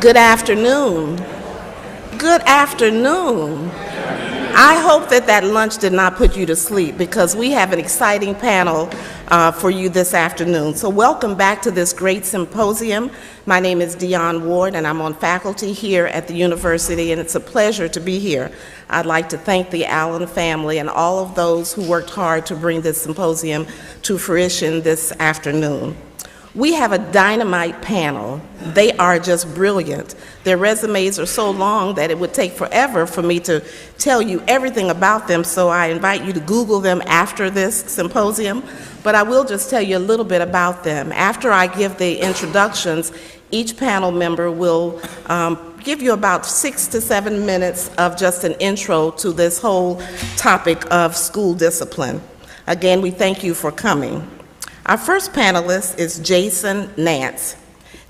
Good afternoon. Good afternoon. I hope that lunch did not put you to sleep because we have an exciting panel for you this afternoon. So welcome back to this great symposium. My name is Dionne Ward and I'm on faculty here at the university, and it's a pleasure to be here. I'd like to thank the Allen family and all of those who worked hard to bring this symposium to fruition this afternoon. We have a dynamite panel. They are just brilliant. Their resumes are so long that it would take forever for me to tell you everything about them, so I invite you to Google them after this symposium, but I will just tell you a little bit about them. After I give the introductions, each panel member will give you about 6 to 7 minutes of just an intro to this whole topic of school discipline. Again, we thank you for coming. Our first panelist is Jason Nance.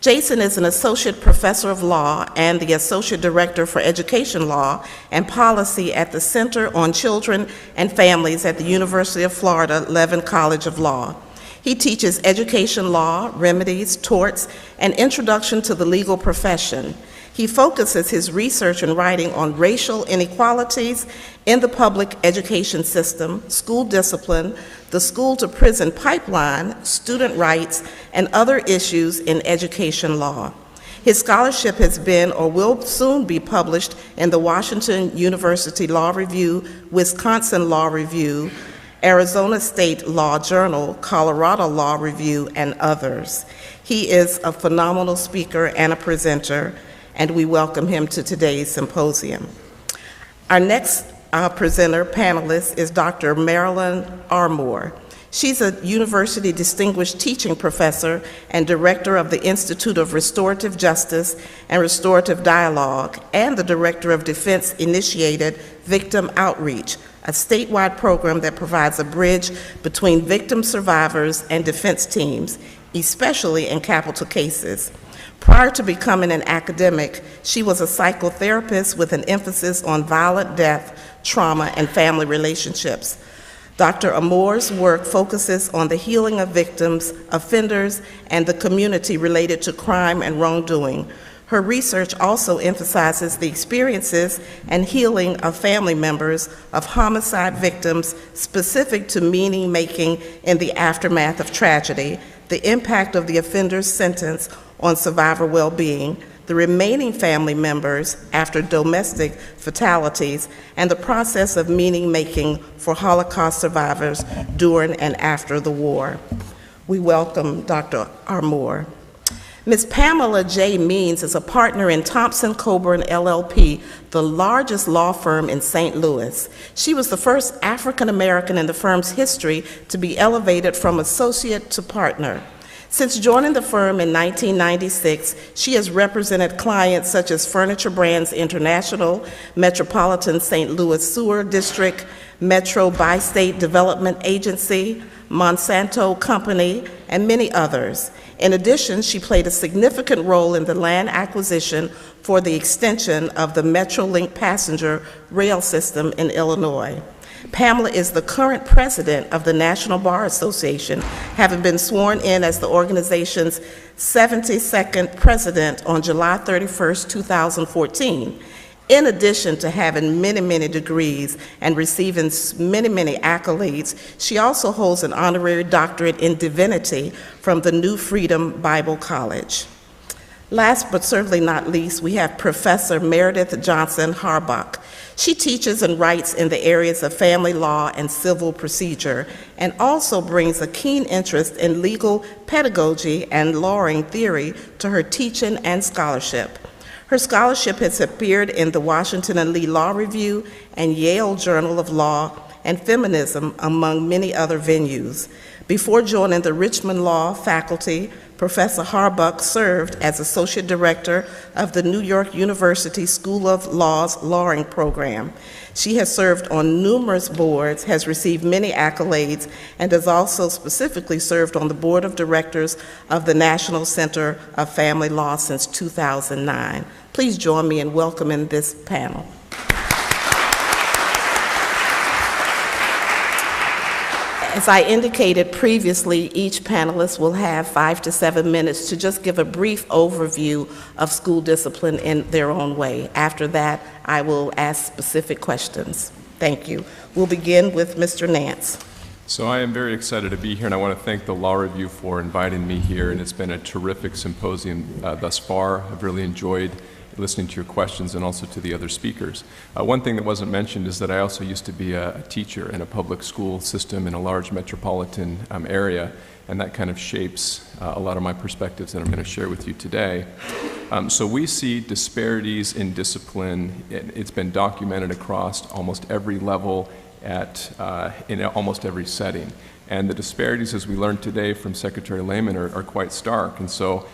Jason is an associate professor of law and the associate director for education law and policy at the Center on Children and Families at the University of Florida Levin College of Law. He teaches education law, remedies, torts, and introduction to the legal profession. He focuses his research and writing on racial inequalities in the public education system, school discipline, the school-to-prison pipeline, student rights, and other issues in education law. His scholarship has been or will soon be published in the Washington University Law Review, Wisconsin Law Review, Arizona State Law Journal, Colorado Law Review, and others. He is a phenomenal speaker and a presenter, and we welcome him to today's symposium. Our next presenter panelist is Dr. Marilyn Armoire. She's a university distinguished teaching professor and director of the Institute of Restorative Justice and Restorative Dialogue, and the director of Defense-Initiated Victim Outreach, a statewide program that provides a bridge between victim survivors and defense teams, especially in capital cases. Prior to becoming an academic, she was a psychotherapist with an emphasis on violent death, trauma, and family relationships. Dr. Armoire's work focuses on the healing of victims, offenders, and the community related to crime and wrongdoing. Her research also emphasizes the experiences and healing of family members of homicide victims specific to meaning-making in the aftermath of tragedy, the impact of the offender's sentence on survivor well-being, the remaining family members after domestic fatalities, and the process of meaning-making for Holocaust survivors during and after the war. We welcome Dr. Armoire. Ms. Pamela J. Meanes is a partner in Thompson Coburn LLP, the largest law firm in St. Louis. She was the first African American in the firm's history to be elevated from associate to partner. Since joining the firm in 1996, she has represented clients such as Furniture Brands International, Metropolitan St. Louis Sewer District, Metro Bi-State Development Agency, Monsanto Company, and many others. In addition, she played a significant role in the land acquisition for the extension of the Metrolink passenger rail system in Illinois. Pamela is the current president of the National Bar Association, having been sworn in as the organization's 72nd president on July 31st, 2014. In addition to having many, many degrees and receiving many, many accolades, she also holds an honorary doctorate in divinity from the New Freedom Bible College. Last but certainly not least, we have Professor Meredith Harbach. She teaches and writes in the areas of family law and civil procedure, and also brings a keen interest in legal pedagogy and lawing theory to her teaching and scholarship. Her scholarship has appeared in the Washington and Lee Law Review and Yale Journal of Law and Feminism, among many other venues. Before joining the Richmond Law faculty, Professor Harbach served as Associate Director of the New York University School of Law's Lawing Program. She has served on numerous boards, has received many accolades, and has also specifically served on the Board of Directors of the National Center of Family Law since 2009. Please join me in welcoming this panel. As I indicated previously, each panelist will have 5 to 7 minutes to just give a brief overview of school discipline in their own way. After that, I will ask specific questions. Thank you. We'll begin with Mr. Nance. So I am very excited to be here, and I want to thank the Law Review for inviting me here, and it's been a terrific symposium thus far. I've really enjoyed listening to your questions and also to the other speakers. One thing that wasn't mentioned is that I also used to be a teacher in a public school system in a large metropolitan area, and that kind of shapes a lot of my perspectives that I'm going to share with you today. So we see disparities in discipline. It's been documented across almost every level in almost every setting. And the disparities, as we learned today from Secretary Lehman, are quite stark. And so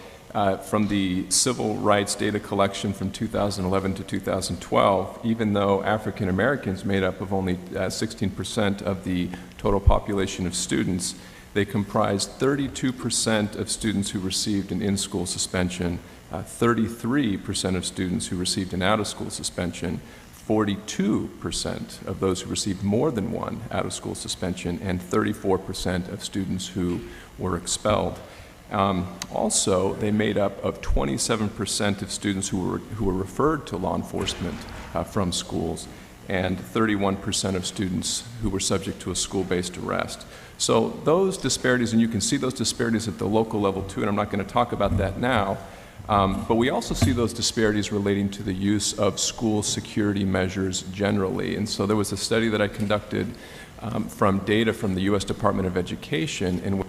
from the civil rights data collection from 2011 to 2012, even though African Americans made up of only 16% of the total population of students, they comprised 32% of students who received an in-school suspension, 33% of students who received an out-of-school suspension, 42% of those who received more than one out-of-school suspension, and 34% of students who were expelled. Also, they made up of 27% of students who were referred to law enforcement from schools, and 31% of students who were subject to a school-based arrest. So those disparities, and you can see those disparities at the local level too, and I'm not going to talk about that now, but we also see those disparities relating to the use of school security measures generally. And so there was a study that I conducted from data from the U.S. Department of Education in which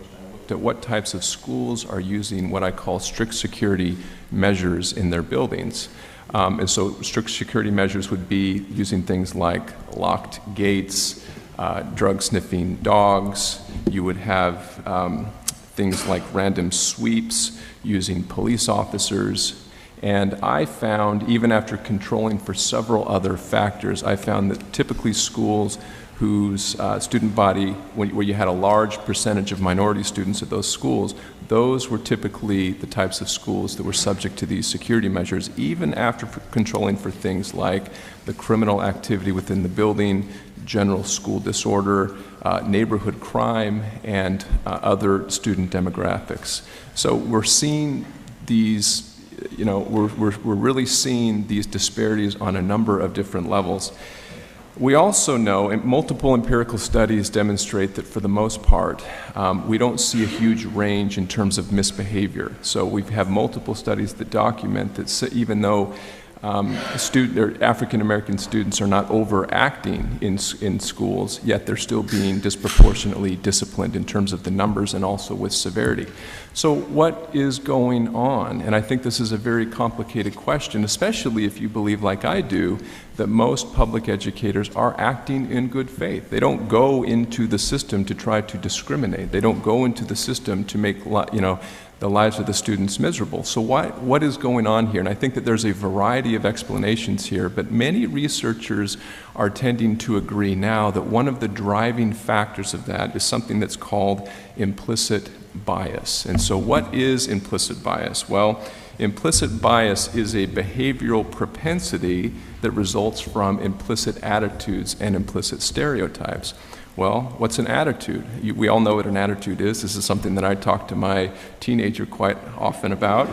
at what types of schools are using what I call strict security measures in their buildings. And so strict security measures would be using things like locked gates, drug-sniffing dogs. You would have things like random sweeps using police officers. And I found, even after controlling for several other factors, I found that typically schools whose student body, where you had a large percentage of minority students at those schools, those were typically the types of schools that were subject to these security measures, even after controlling for things like the criminal activity within the building, general school disorder, neighborhood crime, and other student demographics. So we're seeing these, we're really seeing these disparities on a number of different levels. We also know, and multiple empirical studies demonstrate that for the most part, we don't see a huge range in terms of misbehavior. So we have multiple studies that document that even though African American students are not overacting in schools, yet they're still being disproportionately disciplined in terms of the numbers and also with severity. So what is going on? And I think this is a very complicated question, especially if you believe, like I do, that most public educators are acting in good faith. They don't go into the system to try to discriminate. They don't go into the system to make the lives of the students miserable. So what is going on here? And I think that there's a variety of explanations here, but many researchers are tending to agree now that one of the driving factors of that is something that's called implicit bias. And so what is implicit bias? Well, implicit bias is a behavioral propensity that results from implicit attitudes and implicit stereotypes. Well, what's an attitude? We all know what an attitude is. This is something that I talk to my teenager quite often about.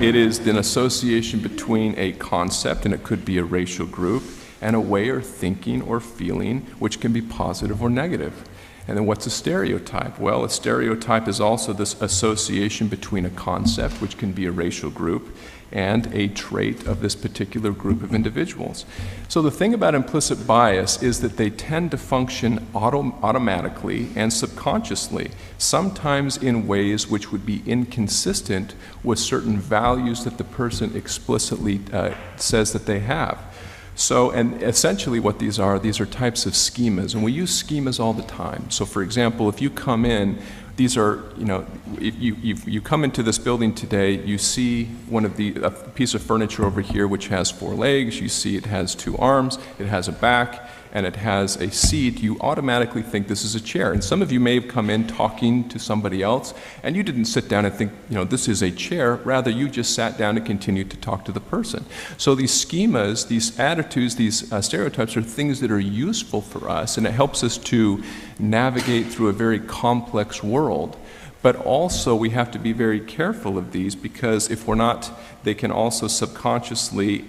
It is an association between a concept, and it could be a racial group, and a way of thinking or feeling, which can be positive or negative. And then what's a stereotype? Well, a stereotype is also this association between a concept, which can be a racial group, and a trait of this particular group of individuals. So the thing about implicit bias is that they tend to function automatically and subconsciously, sometimes in ways which would be inconsistent with certain values that the person explicitly says that they have. So, and essentially what these are types of schemas, and we use schemas all the time. So for example, if you come in, these are, if you come into this building today, you see a piece of furniture over here which has 4 legs, you see it has 2 arms, it has a back, and it has a seat. You automatically think this is a chair. And some of you may have come in talking to somebody else, and you didn't sit down and think, this is a chair. Rather, you just sat down and continued to talk to the person. So these schemas, these attitudes, these stereotypes are things that are useful for us, and it helps us to navigate through a very complex world. But also, we have to be very careful of these, because if we're not, they can also subconsciously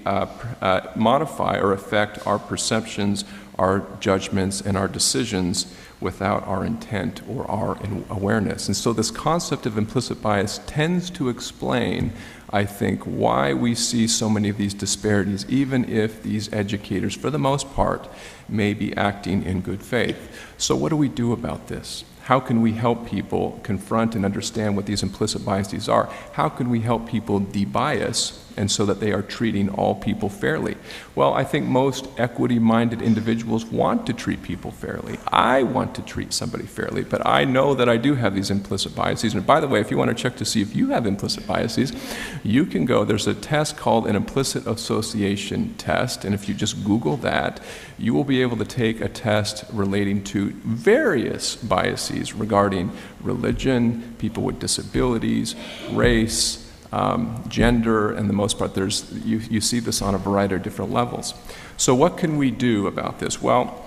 modify or affect our perceptions, our judgments, and our decisions without our intent or our awareness. And so this concept of implicit bias tends to explain, I think, why we see so many of these disparities, even if these educators, for the most part, may be acting in good faith. So what do we do about this? How can we help people confront and understand what these implicit biases are? How can we help people debias, and so that they are treating all people fairly? Well, I think most equity-minded individuals want to treat people fairly. I want to treat somebody fairly, but I know that I do have these implicit biases. And by the way, if you want to check to see if you have implicit biases, you can go, there's a test called an implicit association test, and if you just Google that, you will be able to take a test relating to various biases regarding religion, people with disabilities, race, gender, and the most part, you see this on a variety of different levels. So what can we do about this? Well,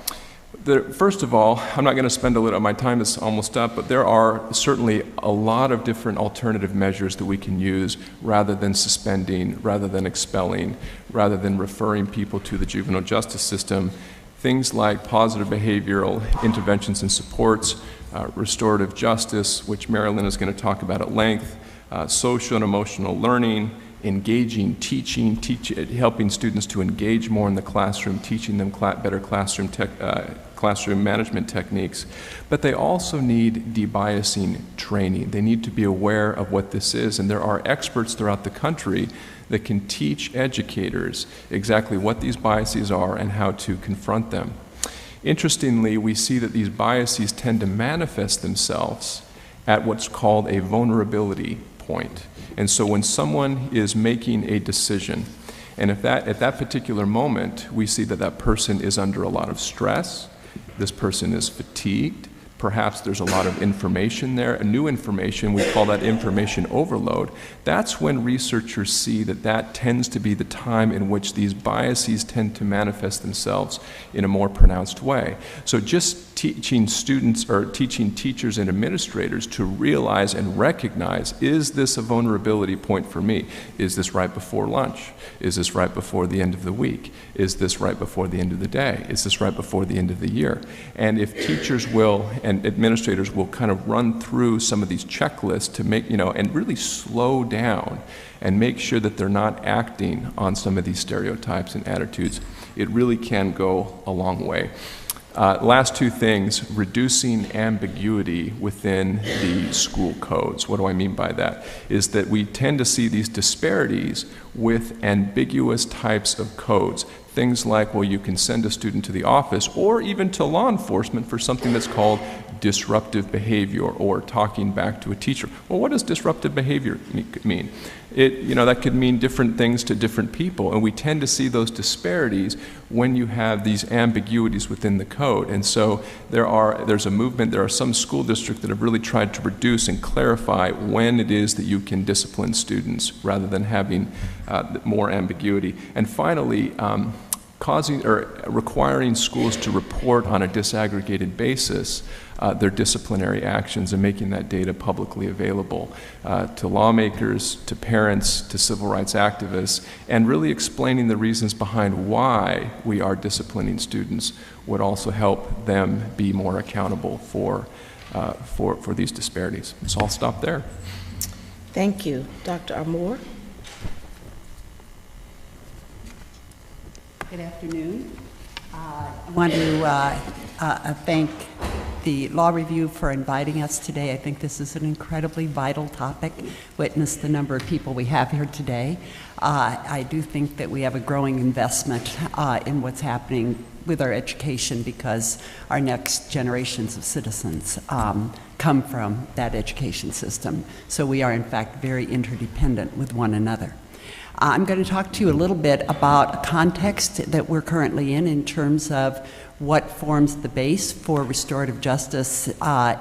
first of all, I'm not going to spend a little, my time is almost up, but there are certainly a lot of different alternative measures that we can use rather than suspending, rather than expelling, rather than referring people to the juvenile justice system. Things like positive behavioral interventions and supports, restorative justice, which Marilyn is going to talk about at length, social and emotional learning, engaging teaching, helping students to engage more in the classroom, teaching them better classroom management techniques. But they also need debiasing training. They need to be aware of what this is, and there are experts throughout the country that can teach educators exactly what these biases are and how to confront them. Interestingly, we see that these biases tend to manifest themselves at what's called a vulnerability point. And so when someone is making a decision, and if at that particular moment we see that that person is under a lot of stress, this person is fatigued, perhaps there's a lot of information there, new information, we call that information overload, that's when researchers see that that tends to be the time in which these biases tend to manifest themselves in a more pronounced way. So just teaching students or teaching teachers and administrators to realize and recognize, is this a vulnerability point for me? Is this right before lunch? Is this right before the end of the week? Is this right before the end of the day? Is this right before the end of the year? And if teachers will and administrators will kind of run through some of these checklists to make, and really slow down and make sure that they're not acting on some of these stereotypes and attitudes, it really can go a long way. Last two things, reducing ambiguity within the school codes. What do I mean by that? Is that we tend to see these disparities with ambiguous types of codes. Things like, well, you can send a student to the office or even to law enforcement for something that's called disruptive behavior or talking back to a teacher. Well, what does disruptive behavior mean? That could mean different things to different people, and we tend to see those disparities when you have these ambiguities within the code. And so there's a movement, there are some school districts that have really tried to reduce and clarify when it is that you can discipline students rather than having more ambiguity. And finally, requiring schools to report on a disaggregated basis their disciplinary actions and making that data publicly available to lawmakers, to parents, to civil rights activists, and really explaining the reasons behind why we are disciplining students would also help them be more accountable for these disparities. So I'll stop there. Thank you. Dr. Armour? Good afternoon. I want to thank the Law Review for inviting us today. I think this is an incredibly vital topic. Witness the number of people we have here today. I do think that we have a growing investment in what's happening with our education because our next generations of citizens come from that education system. So we are, in fact, very interdependent with one another. I'm going to talk to you a little bit about a context that we're currently in terms of what forms the base for restorative justice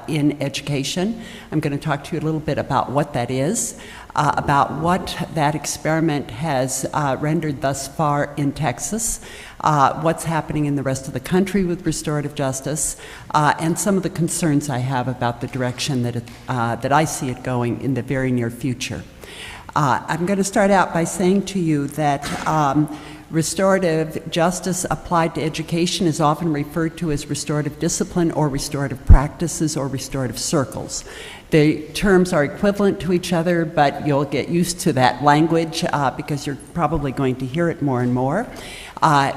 in education. I'm going to talk to you a little bit about what that is, about what that experiment has rendered thus far in Texas, what's happening in the rest of the country with restorative justice, and some of the concerns I have about the direction that I see it going in the very near future. I'm going to start out by saying to you that restorative justice applied to education is often referred to as restorative discipline or restorative practices or restorative circles. The terms are equivalent to each other, but you'll get used to that language because you're probably going to hear it more and more.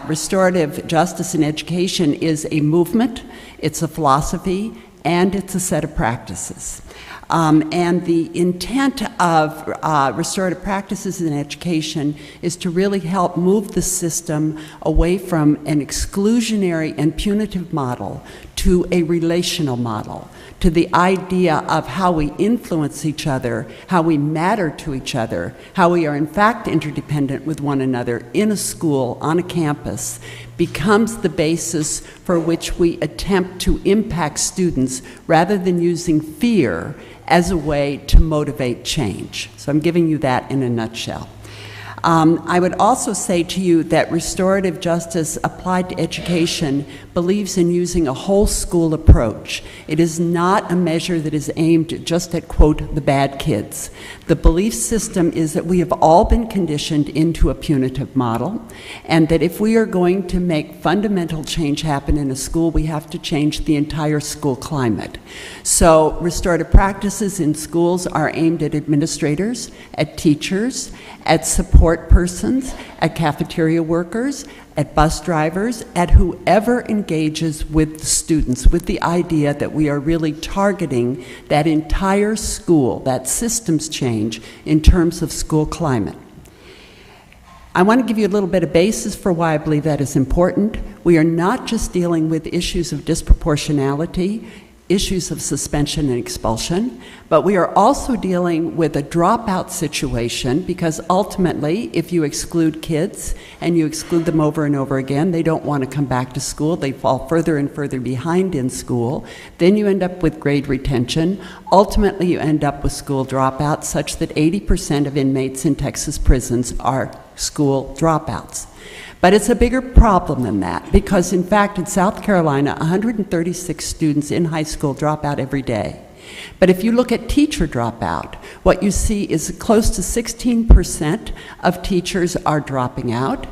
Restorative justice in education is a movement, it's a philosophy, and it's a set of practices. And the intent of restorative practices in education is to really help move the system away from an exclusionary and punitive model to a relational model, to the idea of how we influence each other, how we matter to each other, how we are in fact interdependent with one another in a school, on a campus, becomes the basis for which we attempt to impact students rather than using fear as a way to motivate change. So I'm giving you that in a nutshell. I would also say to you that restorative justice applied to education believes in using a whole school approach. It is not a measure that is aimed just at, quote, the bad kids. The belief system is that we have all been conditioned into a punitive model, and that if we are going to make fundamental change happen in a school, we have to change the entire school climate. So restorative practices in schools are aimed at administrators, at teachers, at support persons, at cafeteria workers, at bus drivers, at whoever engages with the students, with the idea that we are really targeting that entire school, that systems change in terms of school climate. I want to give you a little bit of basis for why I believe that is important. We are not just dealing with issues of disproportionality, issues of suspension and expulsion, but we are also dealing with a dropout situation, because ultimately, if you exclude kids and you exclude them over and over again, they don't want to come back to school, they fall further and further behind in school, then you end up with grade retention. Ultimately, you end up with school dropouts, such that 80% of inmates in Texas prisons are school dropouts. But it's a bigger problem than that, because in fact in South Carolina, 136 students in high school drop out every day. But if you look at teacher dropout, what you see is close to 16% of teachers are dropping out,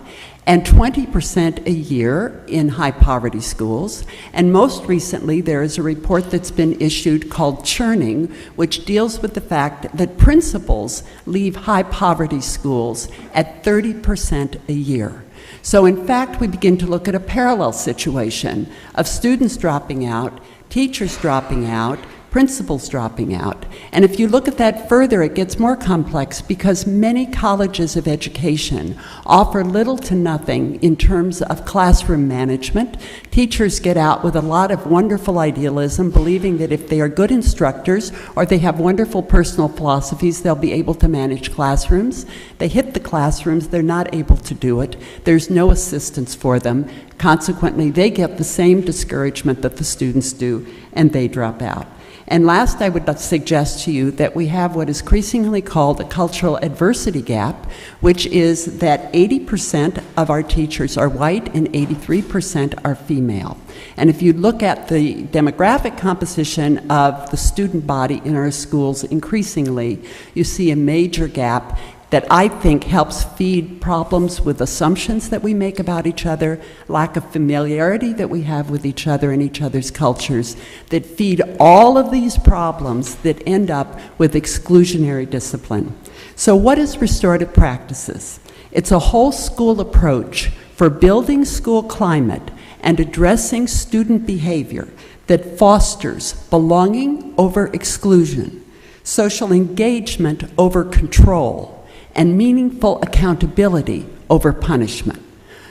and 20% a year in high poverty schools. And most recently, there is a report that's been issued called Churning, which deals with the fact that principals leave high poverty schools at 30% a year. So in fact, we begin to look at a parallel situation of students dropping out, teachers dropping out, principals dropping out. And if you look at that further, it gets more complex, because many colleges of education offer little to nothing in terms of classroom management. Teachers get out with a lot of wonderful idealism, believing that if they are good instructors or they have wonderful personal philosophies, they'll be able to manage classrooms. They hit the classrooms, they're not able to do it. There's no assistance for them. Consequently, they get the same discouragement that the students do, and they drop out. And last, I would suggest to you that we have what is increasingly called a cultural adversity gap, which is that 80% of our teachers are white and 83% are female. And if you look at the demographic composition of the student body in our schools increasingly, you see a major gap that I think helps feed problems with assumptions that we make about each other, lack of familiarity that we have with each other and each other's cultures, that feed all of these problems that end up with exclusionary discipline. So what is restorative practices? It's a whole school approach for building school climate and addressing student behavior that fosters belonging over exclusion, social engagement over control, and meaningful accountability over punishment.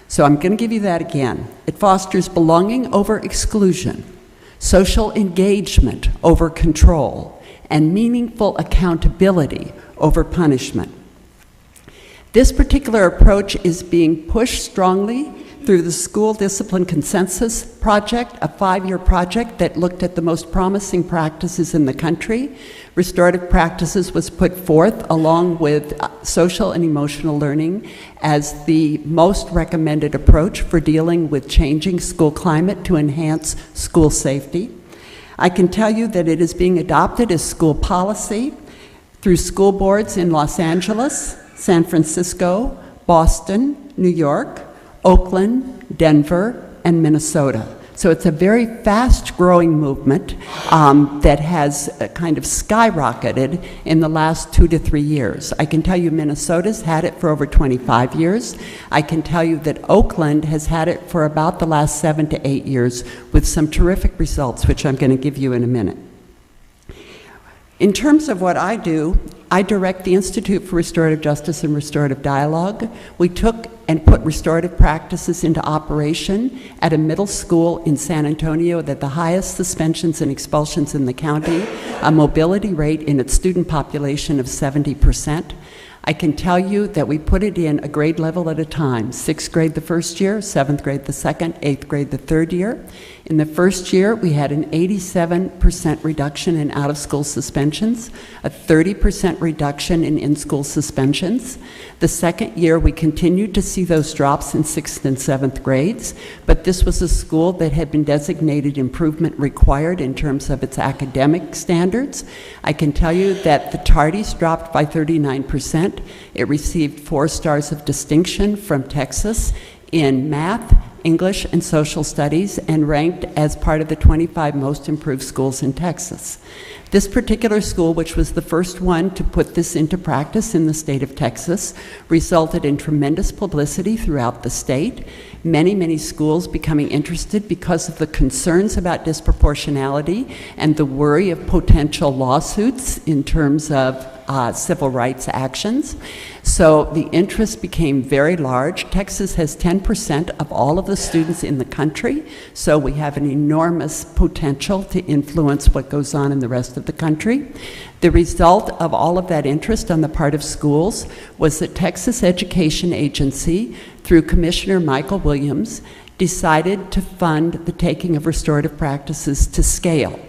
So I'm going to give you that again. It fosters belonging over exclusion, social engagement over control, and meaningful accountability over punishment. This particular approach is being pushed strongly through the School Discipline Consensus Project, a 5-year project that looked at the most promising practices in the country. Restorative practices was put forth along with social and emotional learning as the most recommended approach for dealing with changing school climate to enhance school safety. I can tell you that it is being adopted as school policy through school boards in Los Angeles, San Francisco, Boston, New York, Oakland, Denver, and Minnesota. So it's a very fast-growing movement that has kind of skyrocketed in the last 2 to 3 years. I can tell you Minnesota's had it for over 25 years. I can tell you that Oakland has had it for about the last 7 to 8 years with some terrific results, which I'm going to give you in a minute. In terms of what I do, I direct the Institute for Restorative Justice and Restorative Dialogue. We took and put restorative practices into operation at a middle school in San Antonio that the highest suspensions and expulsions in the county, a mobility rate in its student population of 70%. I can tell you that we put it in a grade level at a time, 6th grade the first year, 7th grade the second, 8th grade the third year. In the first year, we had an 87% reduction in out-of-school suspensions, a 30% reduction in in-school suspensions. The second year, we continued to see those drops in 6th and 7th grades, but this was a school that had been designated improvement required in terms of its academic standards. I can tell you that the tardies dropped by 39%. It received 4 stars of distinction from Texas in math, English, and social studies, and ranked as part of the 25 most improved schools in Texas. This particular school, which was the first one to put this into practice in the state of Texas, resulted in tremendous publicity throughout the state. Many, many schools becoming interested because of the concerns about disproportionality and the worry of potential lawsuits in terms of civil rights actions. So the interest became very large. Texas has 10% of all of the students in the country, so we have an enormous potential to influence what goes on in the rest of the country. The result of all of that interest on the part of schools was that Texas Education Agency, through Commissioner Michael Williams, decided to fund the taking of restorative practices to scale.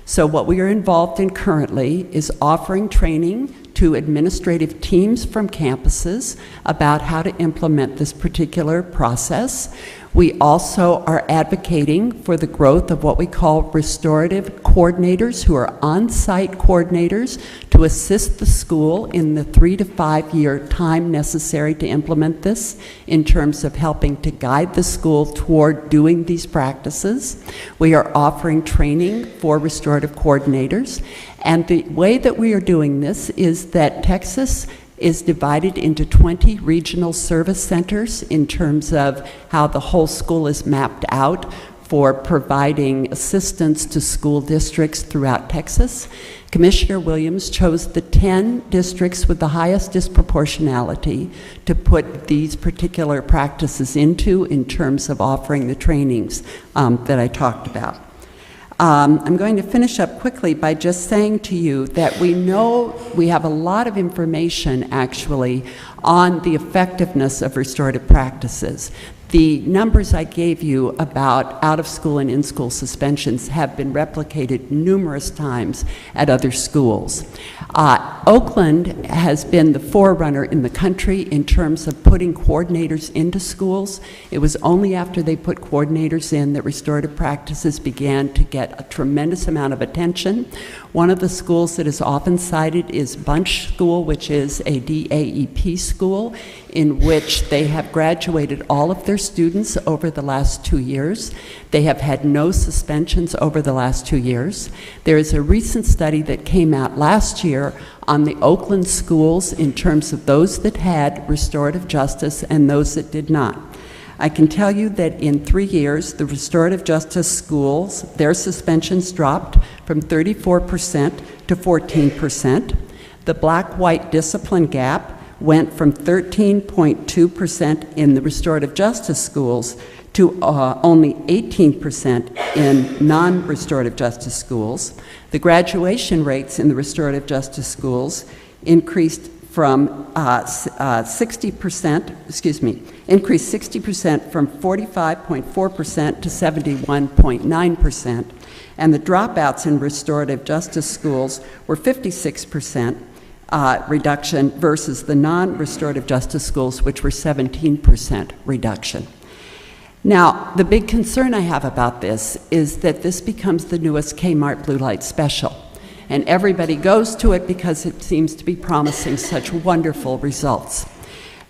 So what we are involved in currently is offering training to administrative teams from campuses about how to implement this particular process. We also are advocating for the growth of what we call restorative coordinators, who are on-site coordinators to assist the school in the 3 to 5 year time necessary to implement this in terms of helping to guide the school toward doing these practices. We are offering training for restorative coordinators, and the way that we are doing this is that Texas is divided into 20 regional service centers in terms of how the whole school is mapped out for providing assistance to school districts throughout Texas. Commissioner Williams chose the 10 districts with the highest disproportionality to put these particular practices into in terms of offering the trainings that I talked about. I'm going to finish up quickly by just saying to you that we know we have a lot of information actually on the effectiveness of restorative practices. The numbers I gave you about out-of-school and in-school suspensions have been replicated numerous times at other schools. Oakland has been the forerunner in the country in terms of putting coordinators into schools. It was only after they put coordinators in that restorative practices began to get a tremendous amount of attention. One of the schools that is often cited is Bunch School, which is a DAEP school in which they have graduated all of their students over the last 2 years. They have had no suspensions over the last 2 years. There is a recent study that came out last year on the Oakland schools in terms of those that had restorative justice and those that did not. I can tell you that in 3 years, the restorative justice schools, their suspensions dropped from 34% to 14%. The black-white discipline gap went from 13.2% in the restorative justice schools to only 18% in non-restorative justice schools. The graduation rates in the restorative justice schools increased from 60%, increased 60% from 45.4% to 71.9%. And the dropouts in restorative justice schools were 56% reduction versus the non-restorative justice schools, which were 17% reduction. Now, the big concern I have about this is that this becomes the newest Kmart Blue Light Special. And everybody goes to it because it seems to be promising such wonderful results.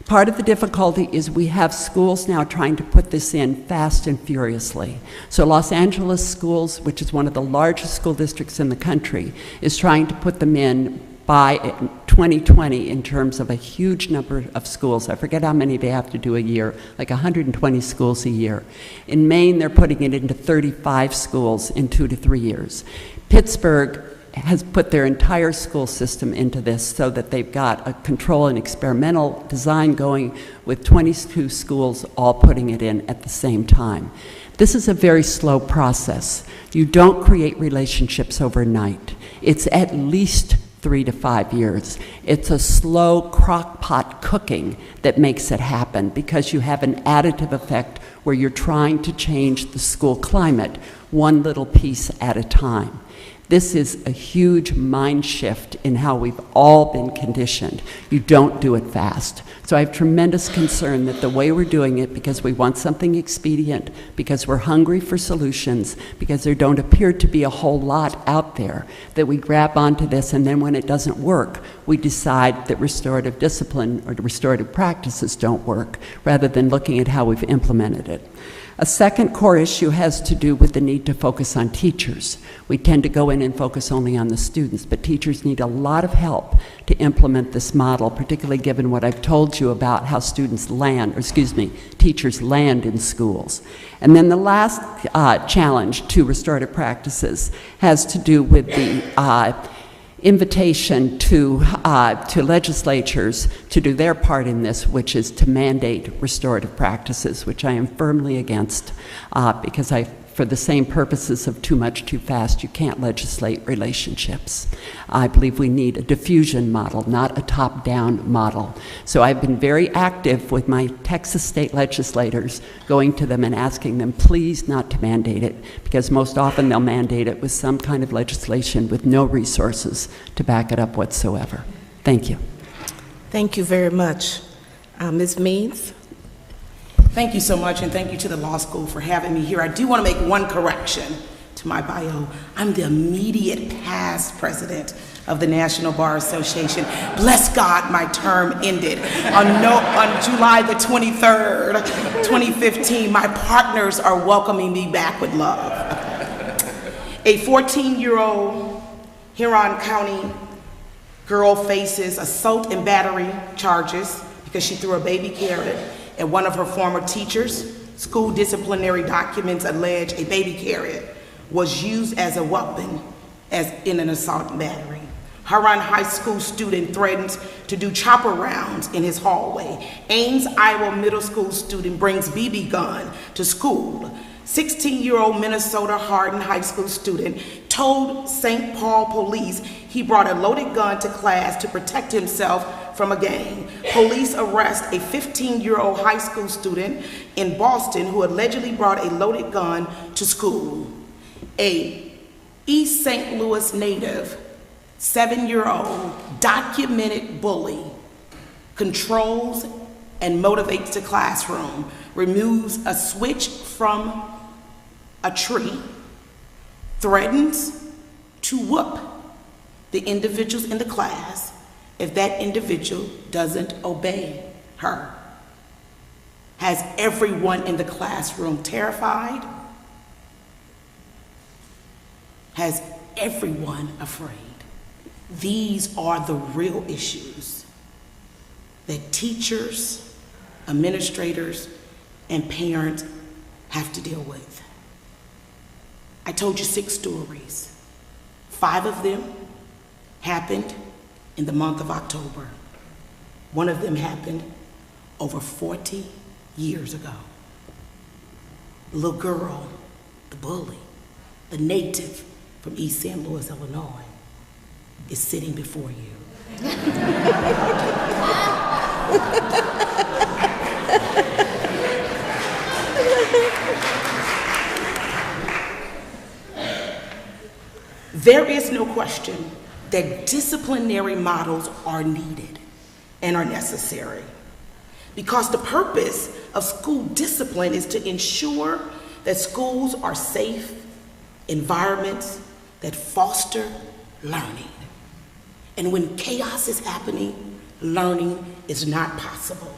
Part of the difficulty is we have schools now trying to put this in fast and furiously. So Los Angeles Schools, which is one of the largest school districts in the country, is trying to put them in by 2020 in terms of a huge number of schools. I forget how many they have to do a year, like 120 schools a year. In Maine, they're putting it into 35 schools in 2 to 3 years. Pittsburgh has put their entire school system into this so that they've got a control and experimental design going with 22 schools all putting it in at the same time. This is a very slow process. You don't create relationships overnight. It's at least 3 to 5 years. It's a slow crock pot cooking that makes it happen because you have an additive effect where you're trying to change the school climate one little piece at a time. This is a huge mind shift in how we've all been conditioned. You don't do it fast. So I have tremendous concern that the way we're doing it, because we want something expedient, because we're hungry for solutions, because there don't appear to be a whole lot out there, that we grab onto this, and then when it doesn't work, we decide that restorative discipline or restorative practices don't work, rather than looking at how we've implemented it. A second core issue has to do with the need to focus on teachers. We tend to go in and focus only on the students, but teachers need a lot of help to implement this model, particularly given what I've told you about how students land, or teachers land in schools. And then the last challenge to restorative practices has to do with the invitation to legislatures to do their part in this, which is to mandate restorative practices, which I am firmly against, because for the same purposes of too much, too fast, you can't legislate relationships. I believe we need a diffusion model, not a top-down model. So I've been very active with my Texas state legislators, going to them and asking them, please not to mandate it, because most often they'll mandate it with some kind of legislation with no resources to back it up whatsoever. Thank you. Thank you very much. Ms. Meanes? Thank you so much, and thank you to the law school for having me here. I do want to make one correction to my bio. I'm the immediate past president of the National Bar Association. Bless God, my term ended on July the 23rd, 2015. My partners are welcoming me back with love. A 14-year-old Huron County girl faces assault and battery charges because she threw a baby carrot at one of her former teachers. School disciplinary documents allege a baby carrot was used as a weapon in an assault and battery. Huron High School student threatens to do chopper rounds in his hallway. Ames, Iowa middle school student brings BB gun to school. 16-year-old Minnesota Hardin High School student told St. Paul police he brought a loaded gun to class to protect himself from a gang. Police arrest a 15-year-old high school student in Boston who allegedly brought a loaded gun to school. A East St. Louis native, 7-year-old documented bully, controls and motivates the classroom, removes a switch from a tree, threatens to whoop the individuals in the class if that individual doesn't obey her. Has everyone in the classroom terrified? Has everyone afraid? These are the real issues that teachers, administrators, and parents have to deal with. I told you 6 stories. 5 of them happened in the month of October. One of them happened over 40 years ago. the little girl, the bully, the native from East St. Louis, Illinois, is sitting before you. There is no question that disciplinary models are needed and are necessary, because the purpose of school discipline is to ensure that schools are safe environments that foster learning. And when chaos is happening, learning is not possible.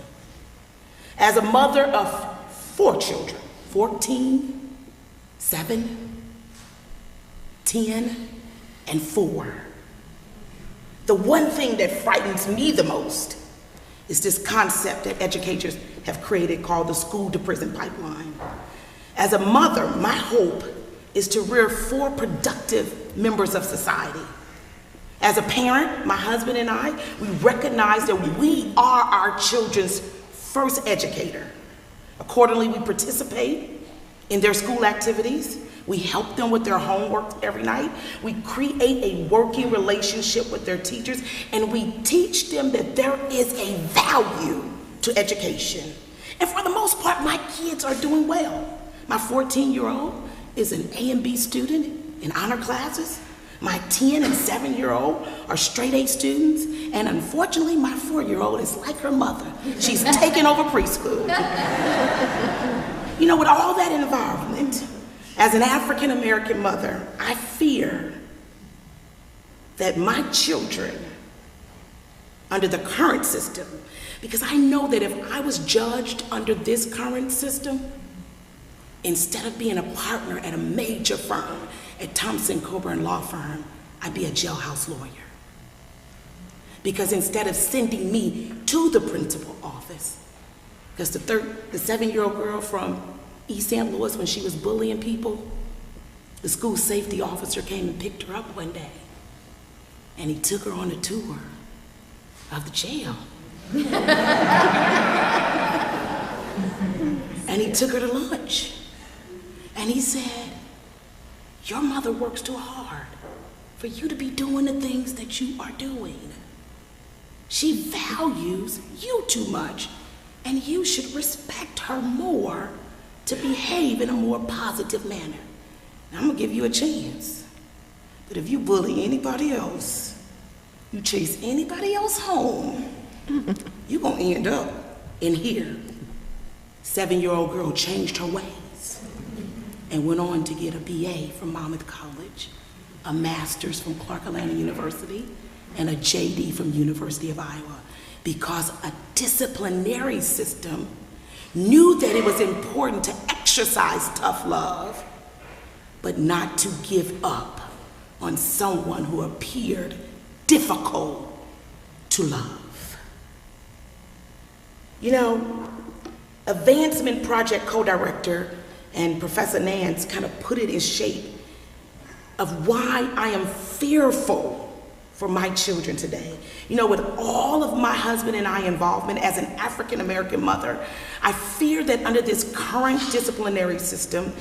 As a mother of 4 children, 14, 7, 10, and 4, the one thing that frightens me the most is this concept that educators have created called the school to prison pipeline. As a mother, my hope is to rear 4 productive members of society. As a parent, my husband and I, we recognize that we are our children's first educator. Accordingly, we participate in their school activities. We help them with their homework every night. We create a working relationship with their teachers, and we teach them that there is a value to education. And for the most part, my kids are doing well. My 14-year-old is an A and B student in honor classes. My 10 and 7-year-old are straight A students. And unfortunately, my 4-year-old is like her mother. She's taken over preschool. You know, with all that involvement, as an African-American mother, I fear that my children, under the current system, because I know that if I was judged under this current system, instead of being a partner at a major firm, at Thompson Coburn Law Firm, I'd be a jailhouse lawyer. Because instead of sending me to the principal office, because the 7-year-old girl from East St. Louis, when she was bullying people, the school safety officer came and picked her up one day, and he took her on a tour of the jail. And he took her to lunch. And he said, "Your mother works too hard for you to be doing the things that you are doing. She values you too much, and you should respect her more to behave in a more positive manner. Now, I'm gonna give you a chance, but if you bully anybody else, you chase anybody else home, you're gonna end up in here." 7-year-old girl changed her ways and went on to get a BA from Monmouth College, a master's from Clark Atlanta University, and a JD from University of Iowa, because a disciplinary system knew that it was important to exercise tough love, but not to give up on someone who appeared difficult to love. You know, Advancement Project co-director and Professor Nance kind of put it in shape of why I am fearful for my children today. You know, with all of my husband and I involvement as an African-American mother, I fear that under this current disciplinary system,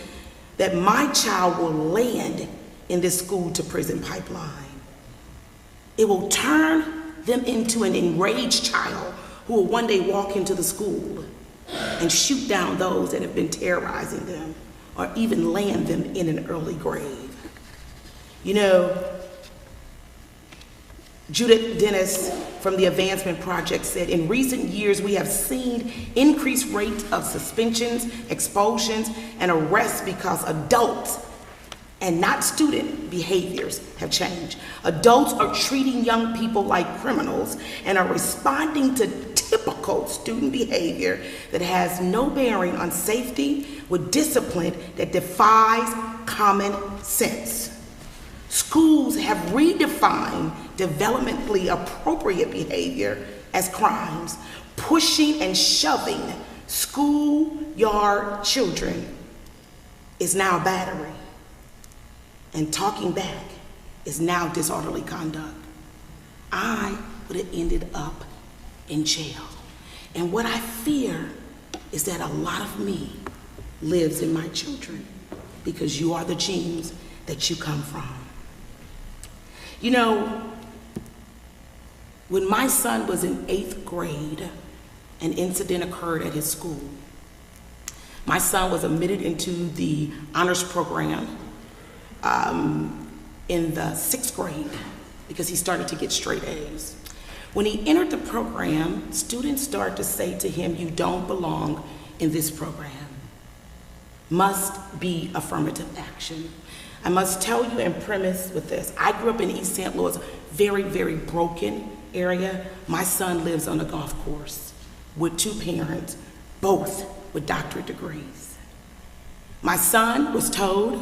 that my child will land in this school to prison pipeline. It will turn them into an enraged child who will one day walk into the school and shoot down those that have been terrorizing them, or even land them in an early grave. You know, Judith Dennis from the Advancement Project said, "In recent years, we have seen increased rates of suspensions, expulsions, and arrests because adults and not student behaviors have changed. Adults are treating young people like criminals and are responding to typical student behavior that has no bearing on safety with discipline that defies common sense. Schools have redefined developmentally appropriate behavior as crimes. Pushing and shoving schoolyard children is now battery, and talking back is now disorderly conduct. I would have ended up in jail. And what I fear is that a lot of me lives in my children because you are the genes that you come from. You know, when my son was in 8th grade, an incident occurred at his school. My son was admitted into the honors program in the 6th grade because he started to get straight A's. When he entered the program, students started to say to him, "You don't belong in this program." Must be affirmative action. I must tell you and premise with this. I grew up in East St. Louis, very, very broken area. My son lives on a golf course with 2 parents, both with doctorate degrees. My son was told,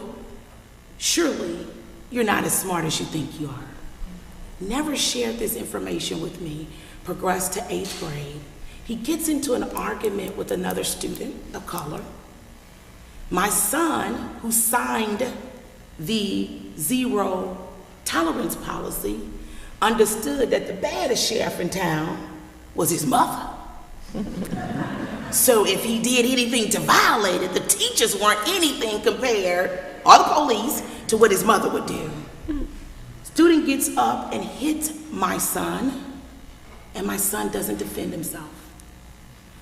"Surely you're not as smart as you think you are." Never shared this information with me, progressed to 8th grade. He gets into an argument with another student of color. My son, who signed the zero tolerance policy, understood that the baddest sheriff in town was his mother. So if he did anything to violate it, the teachers weren't anything compared, or the police, to what his mother would do. Student gets up and hits my son, and my son doesn't defend himself.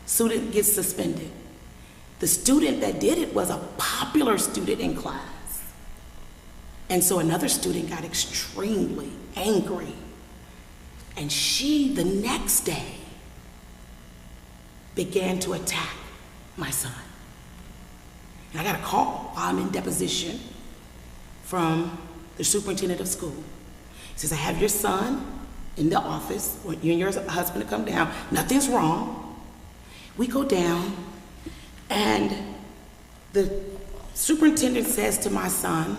Student gets suspended. The student that did it was a popular student in class. And so another student got extremely angry. And she, the next day, began to attack my son. And I got a call while I'm in deposition from the superintendent of school. He says, "I have your son in the office, want you and your husband to come down. Nothing's wrong." We go down, and the superintendent says to my son,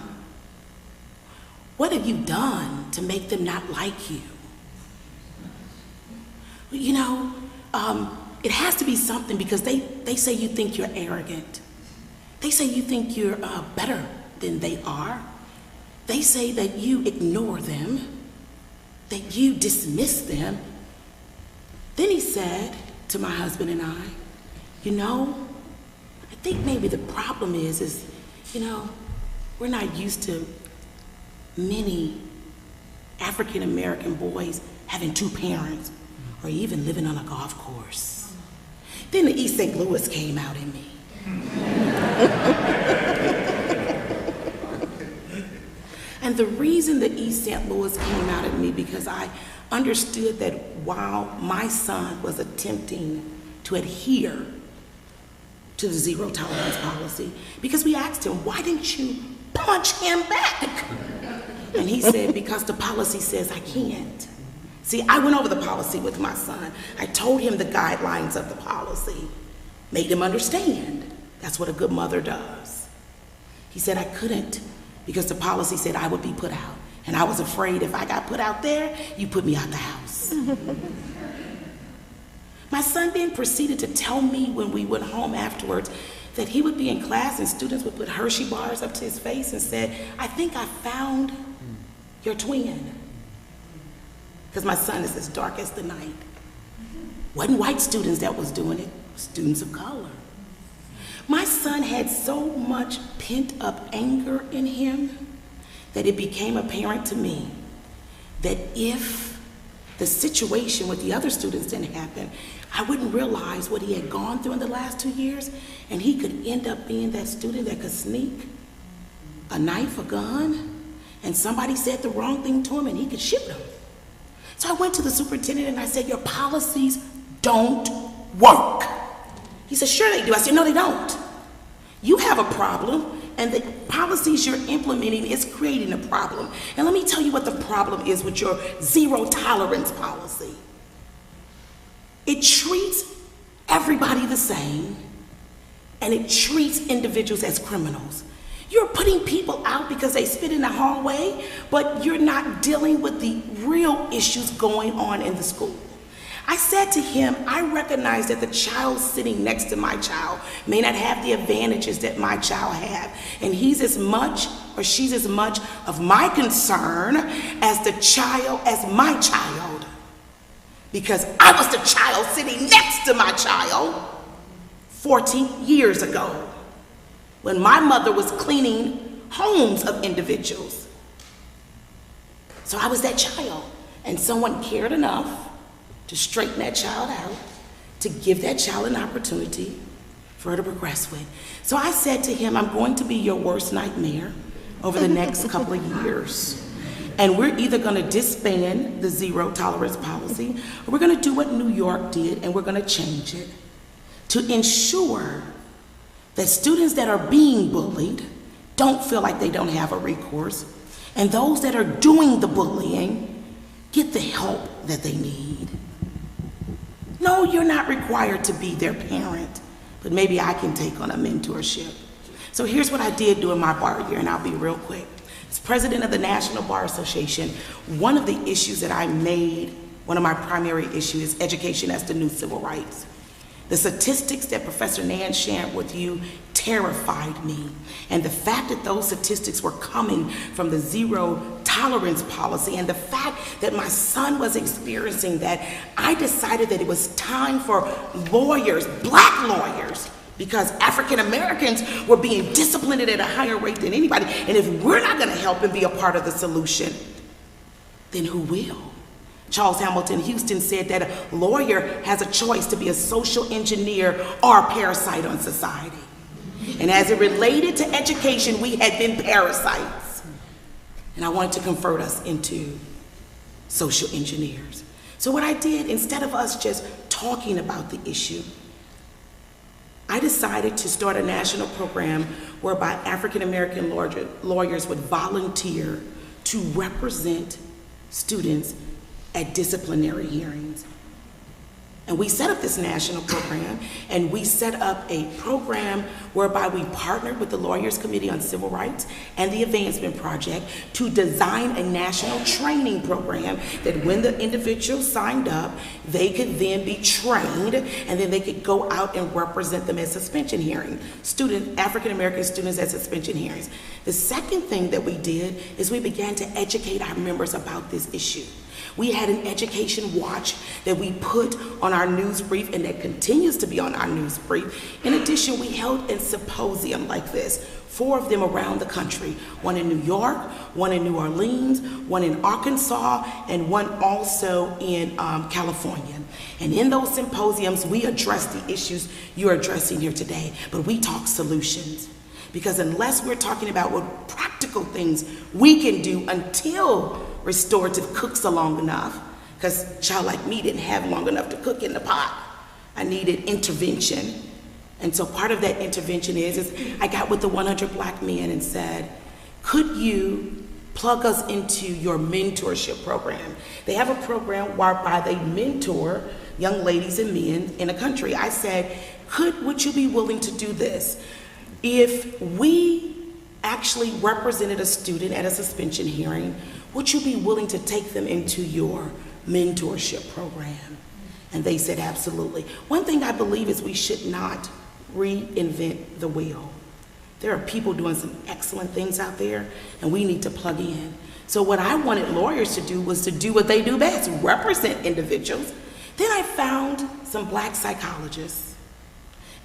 "What have you done to make them not like you?" You know, it has to be something, because they say you think you're arrogant. They say you think you're better than they are. They say that you ignore them, that you dismiss them. Then he said to my husband and I, "You know, I think maybe the problem is, you know, we're not used to many African American boys having 2 parents or even living on a golf course." Then the East St. Louis came out in me. And the reason the East St. Louis came out at me, because I understood that while my son was attempting to adhere to the zero tolerance policy, because we asked him, "Why didn't you punch him back?" And he said, "Because the policy says I can't." See, I went over the policy with my son. I told him the guidelines of the policy, made him understand. That's what a good mother does. He said, "I couldn't, because the policy said I would be put out. And I was afraid if I got put out there, you put me out the house." My son then proceeded to tell me when we went home afterwards that he would be in class and students would put Hershey bars up to his face and said, "I think I found your twin." Because my son is as dark as the night. Wasn't white students that was doing it, students of color. My son had so much pent-up anger in him that it became apparent to me that if the situation with the other students didn't happen, I wouldn't realize what he had gone through in the last 2 years, and he could end up being that student that could sneak a knife, a gun, and somebody said the wrong thing to him and he could shoot him. So I went to the superintendent and I said, "Your policies don't work." He said, "Sure they do." I said, "No, they don't. You have a problem, and the policies you're implementing is creating a problem. And let me tell you what the problem is with your zero tolerance policy. It treats everybody the same, and it treats individuals as criminals. You're putting people out because they spit in the hallway, but you're not dealing with the real issues going on in the school." I said to him, "I recognize that the child sitting next to my child may not have the advantages that my child have, and he's as much or she's as much of my concern as my child. Because I was the child sitting next to my child 14 years ago. when my mother was cleaning homes of individuals. So I was that child, and someone cared enough to straighten that child out, to give that child an opportunity for her to progress with. So I said to him, I'm going to be your worst nightmare over the next couple of years. And we're either gonna disband the zero tolerance policy, or we're gonna do what New York did, and we're gonna change it to ensure that students that are being bullied don't feel like they don't have a recourse, and those that are doing the bullying get the help that they need. No, you're not required to be their parent, but maybe I can take on a mentorship. So here's what I did during my bar year, and I'll be real quick. As president of the National Bar Association, one of the issues that I made, one of my primary issues, is education as the new civil rights. The statistics that Professor Nance shared with you terrified me. And the fact that those statistics were coming from the zero tolerance policy, and the fact that my son was experiencing that, I decided that it was time for lawyers, black lawyers, because African Americans were being disciplined at a higher rate than anybody. And if we're not gonna help and be a part of the solution, then who will? Charles Hamilton Houston said that a lawyer has a choice to be a social engineer or a parasite on society. And as it related to education, we had been parasites. And I wanted to convert us into social engineers. So what I did, instead of us just talking about the issue, I decided to start a national program whereby African American lawyers would volunteer to represent students at disciplinary hearings. And we set up this national program, and we set up a program whereby we partnered with the Lawyers Committee on Civil Rights and the Advancement Project to design a national training program that when the individuals signed up, they could then be trained, and then they could go out and represent them at suspension hearings, African American students at suspension hearings. The second thing that we did is we began to educate our members about this issue. We had an education watch that we put on our news brief, and that continues to be on our news brief. In addition, we held a symposium like this, 4 of them around the country, one in New York, one in New Orleans, one in Arkansas, and one also in California. And in those symposiums, we addressed the issues you're addressing here today, but we talk solutions. Because unless we're talking about what practical things we can do until restorative cooks long enough, because a child like me didn't have long enough to cook in the pot. I needed intervention. And so part of that intervention is I got with the 100 Black men and said, could you plug us into your mentorship program? They have a program whereby they mentor young ladies and men in a country. I said, would you be willing to do this? If we actually represented a student at a suspension hearing, would you be willing to take them into your mentorship program? And they said, absolutely. One thing I believe is we should not reinvent the wheel. There are people doing some excellent things out there, and we need to plug in. So what I wanted lawyers to do was to do what they do best, represent individuals. Then I found some Black psychologists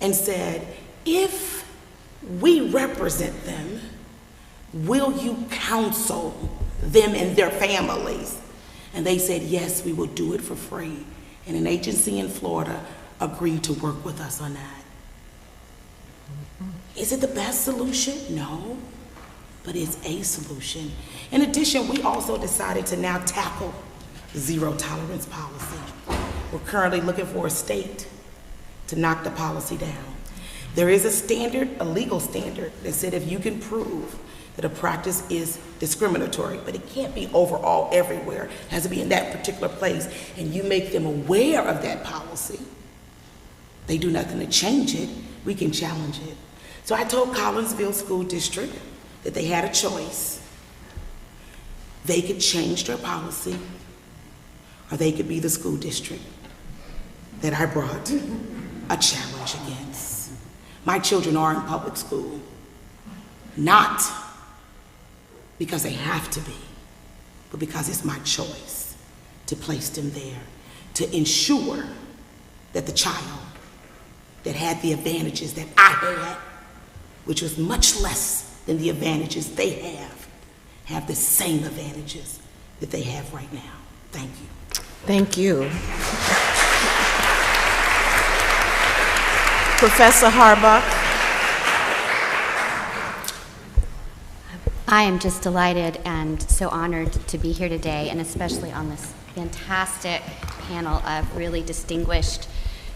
and said, if we represent them, will you counsel them and their families? And they said, yes, we will do it for free. And an agency in Florida agreed to work with us on that. Is it the best solution? No, but it's a solution. In addition, we also decided to now tackle zero tolerance policy. We're currently looking for a state to knock the policy down. There is a standard, a legal standard, that said if you can prove that a practice is discriminatory, but it can't be overall everywhere, it has to be in that particular place, and you make them aware of that policy, they do nothing to change it, we can challenge it. So I told Collinsville School District that they had a choice. They could change their policy, or they could be the school district that I brought a challenge against. My children are in public school, not because they have to be, but because it's my choice to place them there, to ensure that the child that had the advantages that I had which was much less than the advantages they have the same advantages that they have right now. Thank you. Thank you. Professor Harbach. I am just delighted and so honored to be here today, and especially on this fantastic panel of really distinguished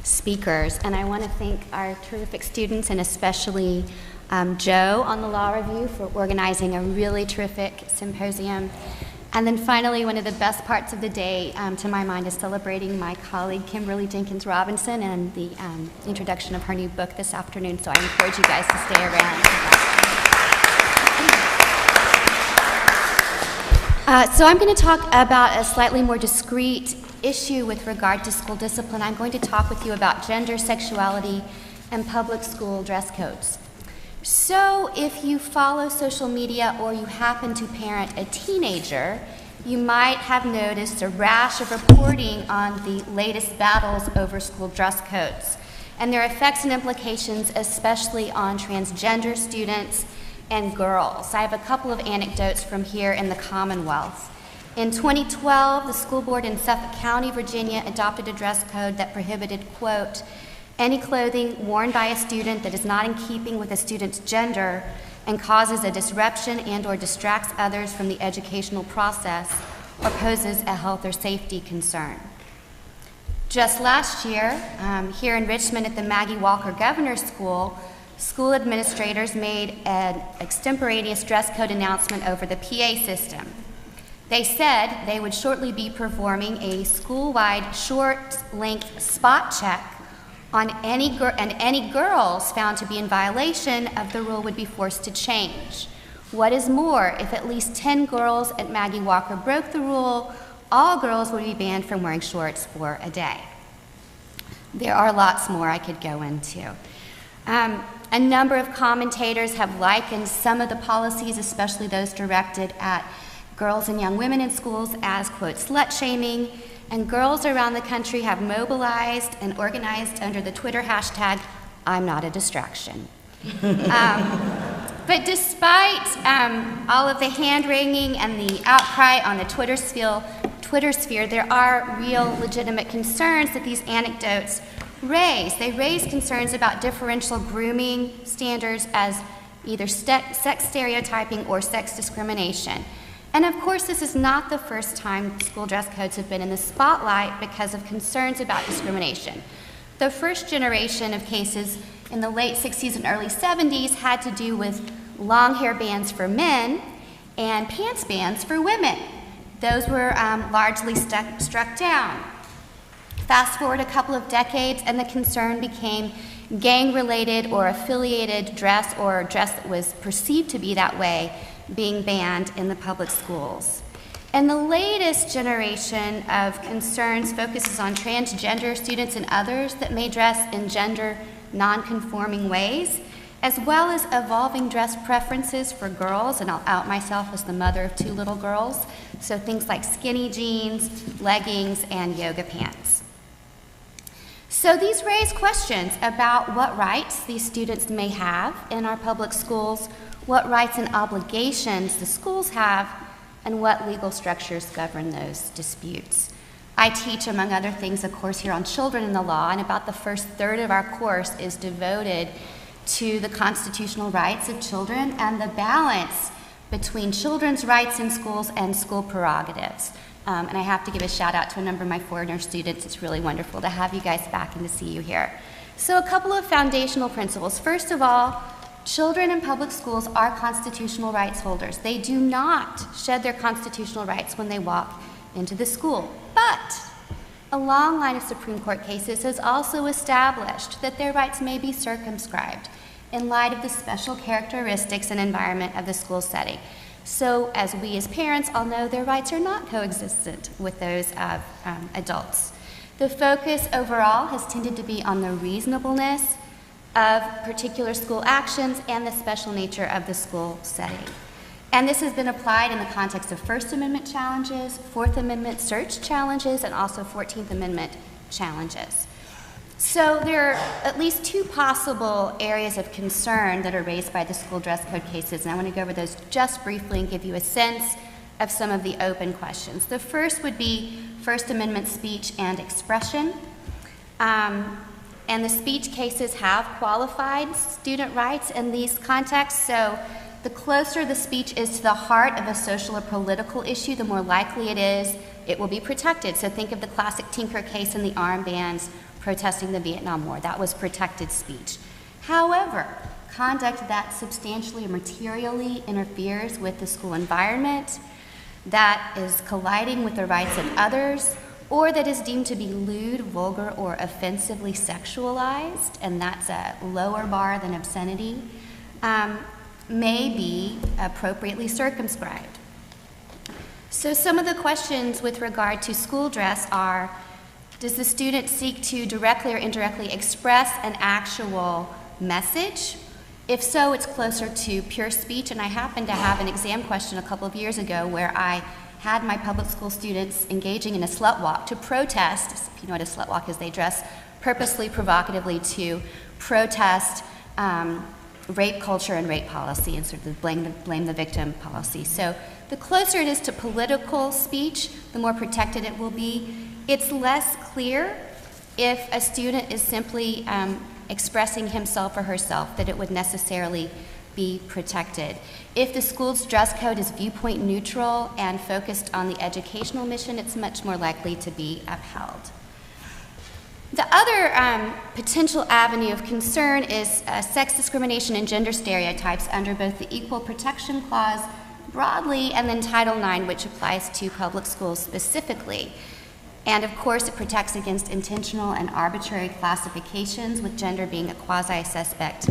speakers. And I want to thank our terrific students, and especially Joe on the Law Review for organizing a really terrific symposium. And then finally, one of the best parts of the day, to my mind, is celebrating my colleague Kimberly Jenkins Robinson and the introduction of her new book this afternoon. So I encourage you guys to stay around. So I'm going to talk about a slightly more discrete issue with regard to school discipline. I'm going to talk with you about gender, sexuality, and public school dress codes. So if you follow social media or you happen to parent a teenager, you might have noticed a rash of reporting on the latest battles over school dress codes and their effects and implications, especially on transgender students and girls. I have a couple of anecdotes from here in the Commonwealth. In 2012, the school board in Suffolk County, Virginia, adopted a dress code that prohibited, quote, any clothing worn by a student that is not in keeping with a student's gender and causes a disruption and or distracts others from the educational process or poses a health or safety concern. Just last year, here in Richmond at the Maggie Walker Governor's School, school administrators made an extemporaneous dress code announcement over the PA system. They said they would shortly be performing a school-wide short-length spot check on any girls found to be in violation of the rule would be forced to change. What is more, if at least 10 girls at Maggie Walker broke the rule, all girls would be banned from wearing shorts for a day. There are lots more I could go into. A number of commentators have likened some of the policies, especially those directed at girls and young women in schools, as, quote, slut-shaming, and girls around the country have mobilized and organized under the Twitter hashtag, I'm not a distraction. But despite all of the hand-wringing and the outcry on the Twitter sphere, there are real legitimate concerns that these anecdotes raise. They raise concerns about differential grooming standards as either sex stereotyping or sex discrimination. And of course, this is not the first time school dress codes have been in the spotlight because of concerns about discrimination. The first generation of cases in the late 60s and early 70s had to do with long hair bans for men and pants bans for women. Those were largely struck down. Fast forward a couple of decades, and the concern became gang-related or affiliated dress, or dress that was perceived to be that way, being banned in the public schools. And the latest generation of concerns focuses on transgender students and others that may dress in gender non-conforming ways, as well as evolving dress preferences for girls, and I'll out myself as the mother of 2 little girls, so things like skinny jeans, leggings, and yoga pants. So these raise questions about what rights these students may have in our public schools, what rights and obligations the schools have, and what legal structures govern those disputes. I teach, among other things, a course here on children in the law, and about the first third of our course is devoted to the constitutional rights of children and the balance between children's rights in schools and school prerogatives. And I have to give a shout out to a number of my foreigner students. It's really wonderful to have you guys back and to see you here. So a couple of foundational principles. First of all, children in public schools are constitutional rights holders. They do not shed their constitutional rights when they walk into the school. But a long line of Supreme Court cases has also established that their rights may be circumscribed in light of the special characteristics and environment of the school setting. So as we as parents all know, their rights are not coexistent with those of adults. The focus overall has tended to be on the reasonableness of particular school actions and the special nature of the school setting. And this has been applied in the context of First Amendment challenges, Fourth Amendment search challenges, and also 14th Amendment challenges. So there are at least two possible areas of concern that are raised by the school dress code cases, and I want to go over those just briefly and give you a sense of some of the open questions. The first would be First Amendment speech and expression. And the speech cases have qualified student rights in these contexts, so the closer the speech is to the heart of a social or political issue, the more likely it will be protected. So think of the classic Tinker case and the armbands protesting the Vietnam War. That was protected speech. However, conduct that substantially or materially interferes with the school environment, that is colliding with the rights of others, or that is deemed to be lewd, vulgar, or offensively sexualized, and that's a lower bar than obscenity, may be appropriately circumscribed. So some of the questions with regard to school dress are, does the student seek to directly or indirectly express an actual message? If so, it's closer to pure speech, and I happened to have an exam question a couple of years ago where I had my public school students engaging in a slut walk to protest. If you know what a slut walk is, they dress purposely, provocatively to protest rape culture and rape policy and sort of blame the victim policy. So the closer it is to political speech, the more protected it will be. It's less clear if a student is simply expressing himself or herself that it would necessarily be protected. If the school's dress code is viewpoint neutral and focused on the educational mission, it's much more likely to be upheld. The other potential avenue of concern is sex discrimination and gender stereotypes under both the Equal Protection Clause broadly and then Title IX, which applies to public schools specifically. And of course, it protects against intentional and arbitrary classifications, with gender being a quasi-suspect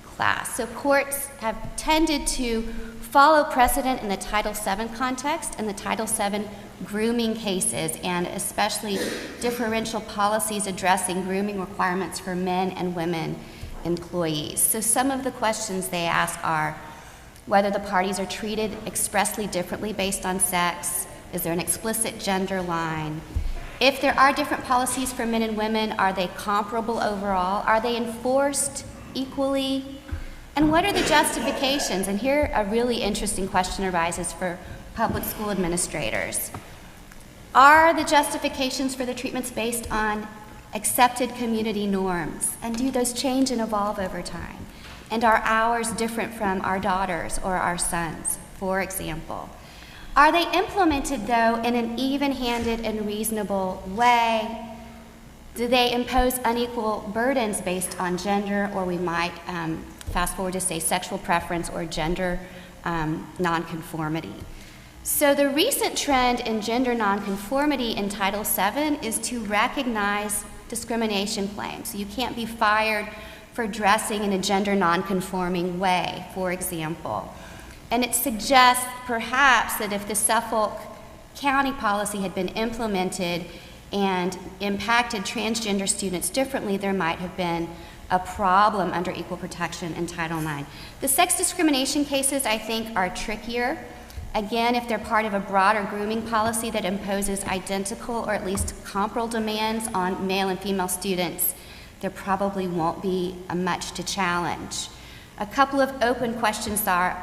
class. So courts have tended to follow precedent in the Title VII context and the Title VII grooming cases, and especially differential policies addressing grooming requirements for men and women employees. So some of the questions they ask are whether the parties are treated expressly differently based on sex, is there an explicit gender line? If there are different policies for men and women, are they comparable overall? Are they enforced equally? And what are the justifications? And here a really interesting question arises for public school administrators. Are the justifications for the treatments based on accepted community norms? And do those change and evolve over time? And are ours different from our daughters or our sons, for example? Are they implemented, though, in an even-handed and reasonable way? Do they impose unequal burdens based on gender, or we might fast forward to say sexual preference or gender nonconformity? So the recent trend in gender nonconformity in Title VII is to recognize discrimination claims. So you can't be fired for dressing in a gender nonconforming way, for example. And it suggests perhaps that if the Suffolk County policy had been implemented and impacted transgender students differently, there might have been a problem under equal protection in Title IX. The sex discrimination cases, I think, are trickier. Again, if they're part of a broader grooming policy that imposes identical or at least comparable demands on male and female students, there probably won't be much to challenge. A couple of open questions are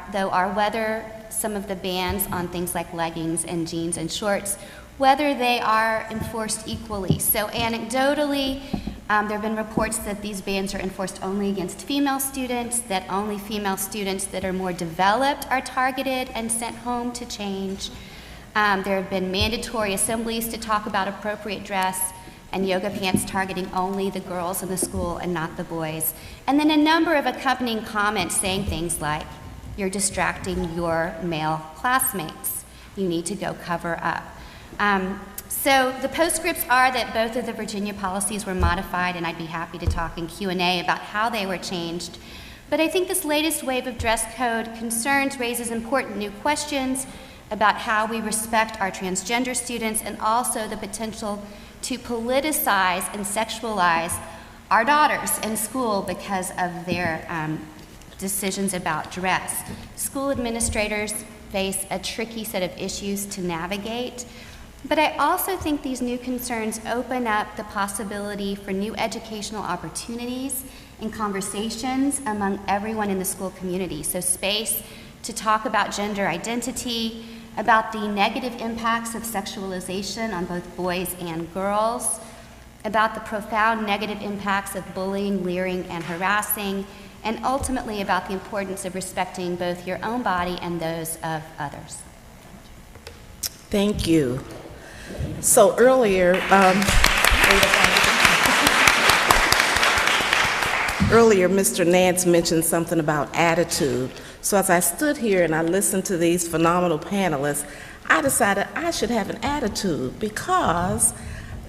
whether some of the bans on things like leggings and jeans and shorts, whether they are enforced equally. So anecdotally, there have been reports that these bans are enforced only against female students, that only female students that are more developed are targeted and sent home to change. There have been mandatory assemblies to talk about appropriate dress, and yoga pants targeting only the girls in the school and not the boys. And then a number of accompanying comments saying things like, you're distracting your male classmates. You need to go cover up. So the postscripts are that both of the Virginia policies were modified, and I'd be happy to talk in Q&A about how they were changed. But I think this latest wave of dress code concerns raises important new questions about how we respect our transgender students, and also the potential to politicize and sexualize our daughters in school because of their decisions about dress. School administrators face a tricky set of issues to navigate. But I also think these new concerns open up the possibility for new educational opportunities and conversations among everyone in the school community. So space to talk about gender identity, about the negative impacts of sexualization on both boys and girls, about the profound negative impacts of bullying, leering, and harassing, and ultimately about the importance of respecting both your own body and those of others. Thank you. So earlier, Mr. Nance mentioned something about attitude. So as I stood here and I listened to these phenomenal panelists, I decided I should have an attitude because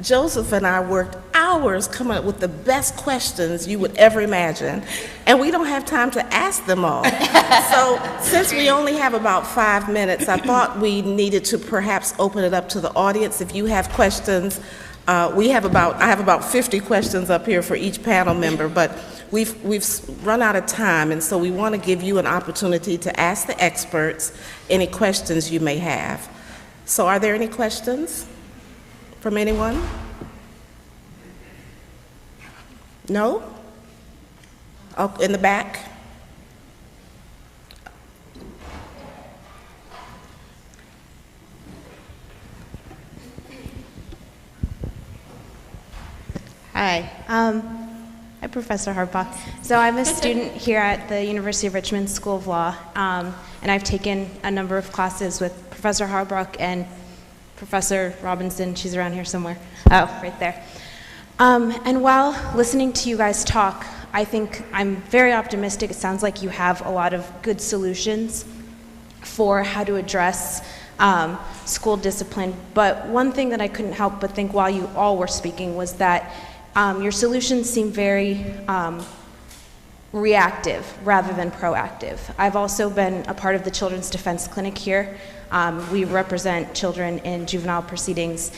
Joseph and I worked hours coming up with the best questions you would ever imagine, and we don't have time to ask them all. So since we only have about 5 minutes, I thought we needed to perhaps open it up to the audience. If you have questions, I have about 50 questions up here for each panel member, but we've run out of time, and so we want to give you an opportunity to ask the experts any questions you may have. So are there any questions from anyone? No? Oh, in the back? Hi. I'm Professor Harbach. So I'm a student here at the University of Richmond School of Law, and I've taken a number of classes with Professor Harbach and Professor Robinson. She's around here somewhere. Oh, right there. And while listening to you guys talk, I think I'm very optimistic. It sounds like you have a lot of good solutions for how to address school discipline. But one thing that I couldn't help but think while you all were speaking was that your solutions seem very reactive rather than proactive. I've also been a part of the Children's Defense Clinic here. We represent children in juvenile proceedings.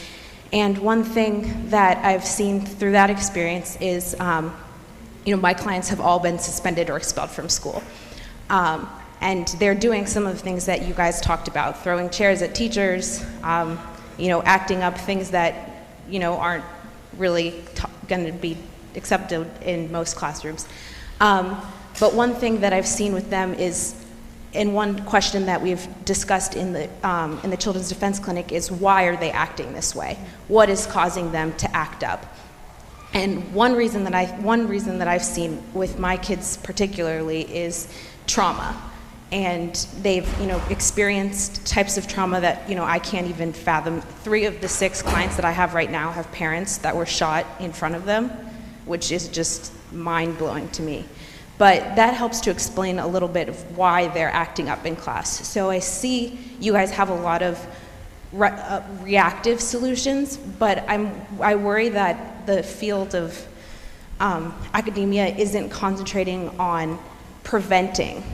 And one thing that I've seen through that experience is, my clients have all been suspended or expelled from school. And they're doing some of the things that you guys talked about, throwing chairs at teachers, acting up things that, aren't really going to be accepted in most classrooms. But one thing that I've seen with them is, and one question that we've discussed in the Children's Defense Clinic is, why are they acting this way? What is causing them to act up? And one reason that I've seen with my kids particularly is trauma. And they've, experienced types of trauma that, I can't even fathom. 3 of the 6 clients that I have right now have parents that were shot in front of them, which is just mind-blowing to me. But that helps to explain a little bit of why they're acting up in class. So I see you guys have a lot of reactive solutions, but I worry that the field of academia isn't concentrating on preventing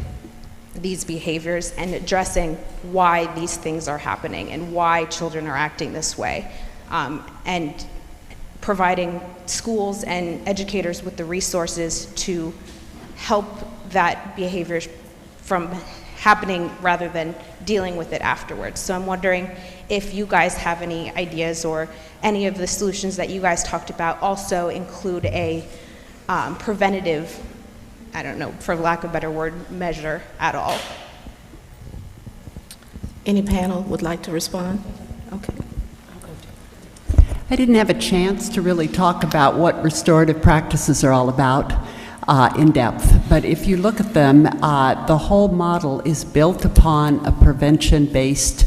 these behaviors and addressing why these things are happening and why children are acting this way, and providing schools and educators with the resources to help that behavior from happening rather than dealing with it afterwards. So I'm wondering if you guys have any ideas, or any of the solutions that you guys talked about also include a preventative, I don't know, for lack of a better word, measure at all. Any panel would like to respond? Okay. I didn't have a chance to really talk about what restorative practices are all about in depth, but if you look at them, the whole model is built upon a prevention-based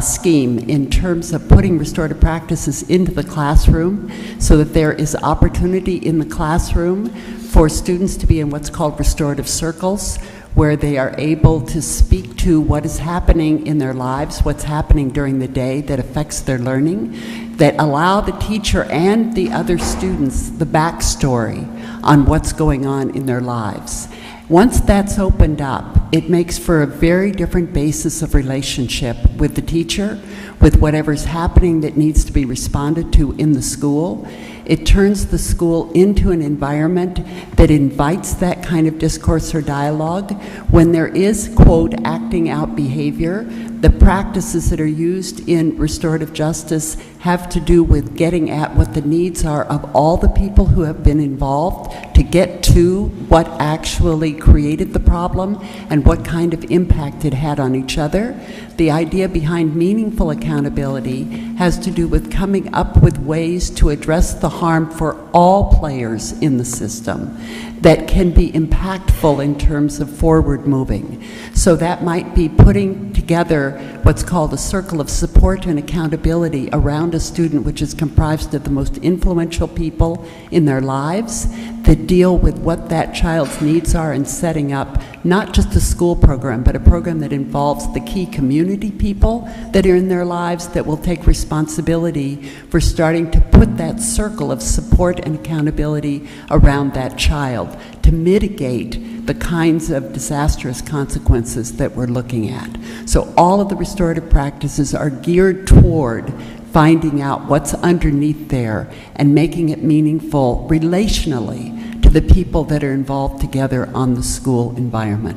scheme in terms of putting restorative practices into the classroom so that there is opportunity in the classroom for students to be in what's called restorative circles, where they are able to speak to what is happening in their lives, what's happening during the day that affects their learning, that allow the teacher and the other students the backstory on what's going on in their lives. Once that's opened up, it makes for a very different basis of relationship with the teacher, with whatever's happening that needs to be responded to in the school. It turns the school into an environment that invites that kind of discourse or dialogue. When there is, quote, acting out behavior, The practices that are used in restorative justice have to do with getting at what the needs are of all the people who have been involved to get to what actually created the problem and what kind of impact it had on each other. The idea behind meaningful accountability has to do with coming up with ways to address the harm for all players in the system that can be impactful in terms of forward moving. So that might be putting together what's called a circle of support and accountability around a student, which is comprised of the most influential people in their lives that deal with what that child's needs are and setting up not just a school program, but a program that involves the key community people that are in their lives that will take responsibility for starting to put that circle of support and accountability around that child to mitigate the kinds of disastrous consequences that we're looking at. So all of the restorative practices are geared toward finding out what's underneath there and making it meaningful relationally to the people that are involved together on the school environment.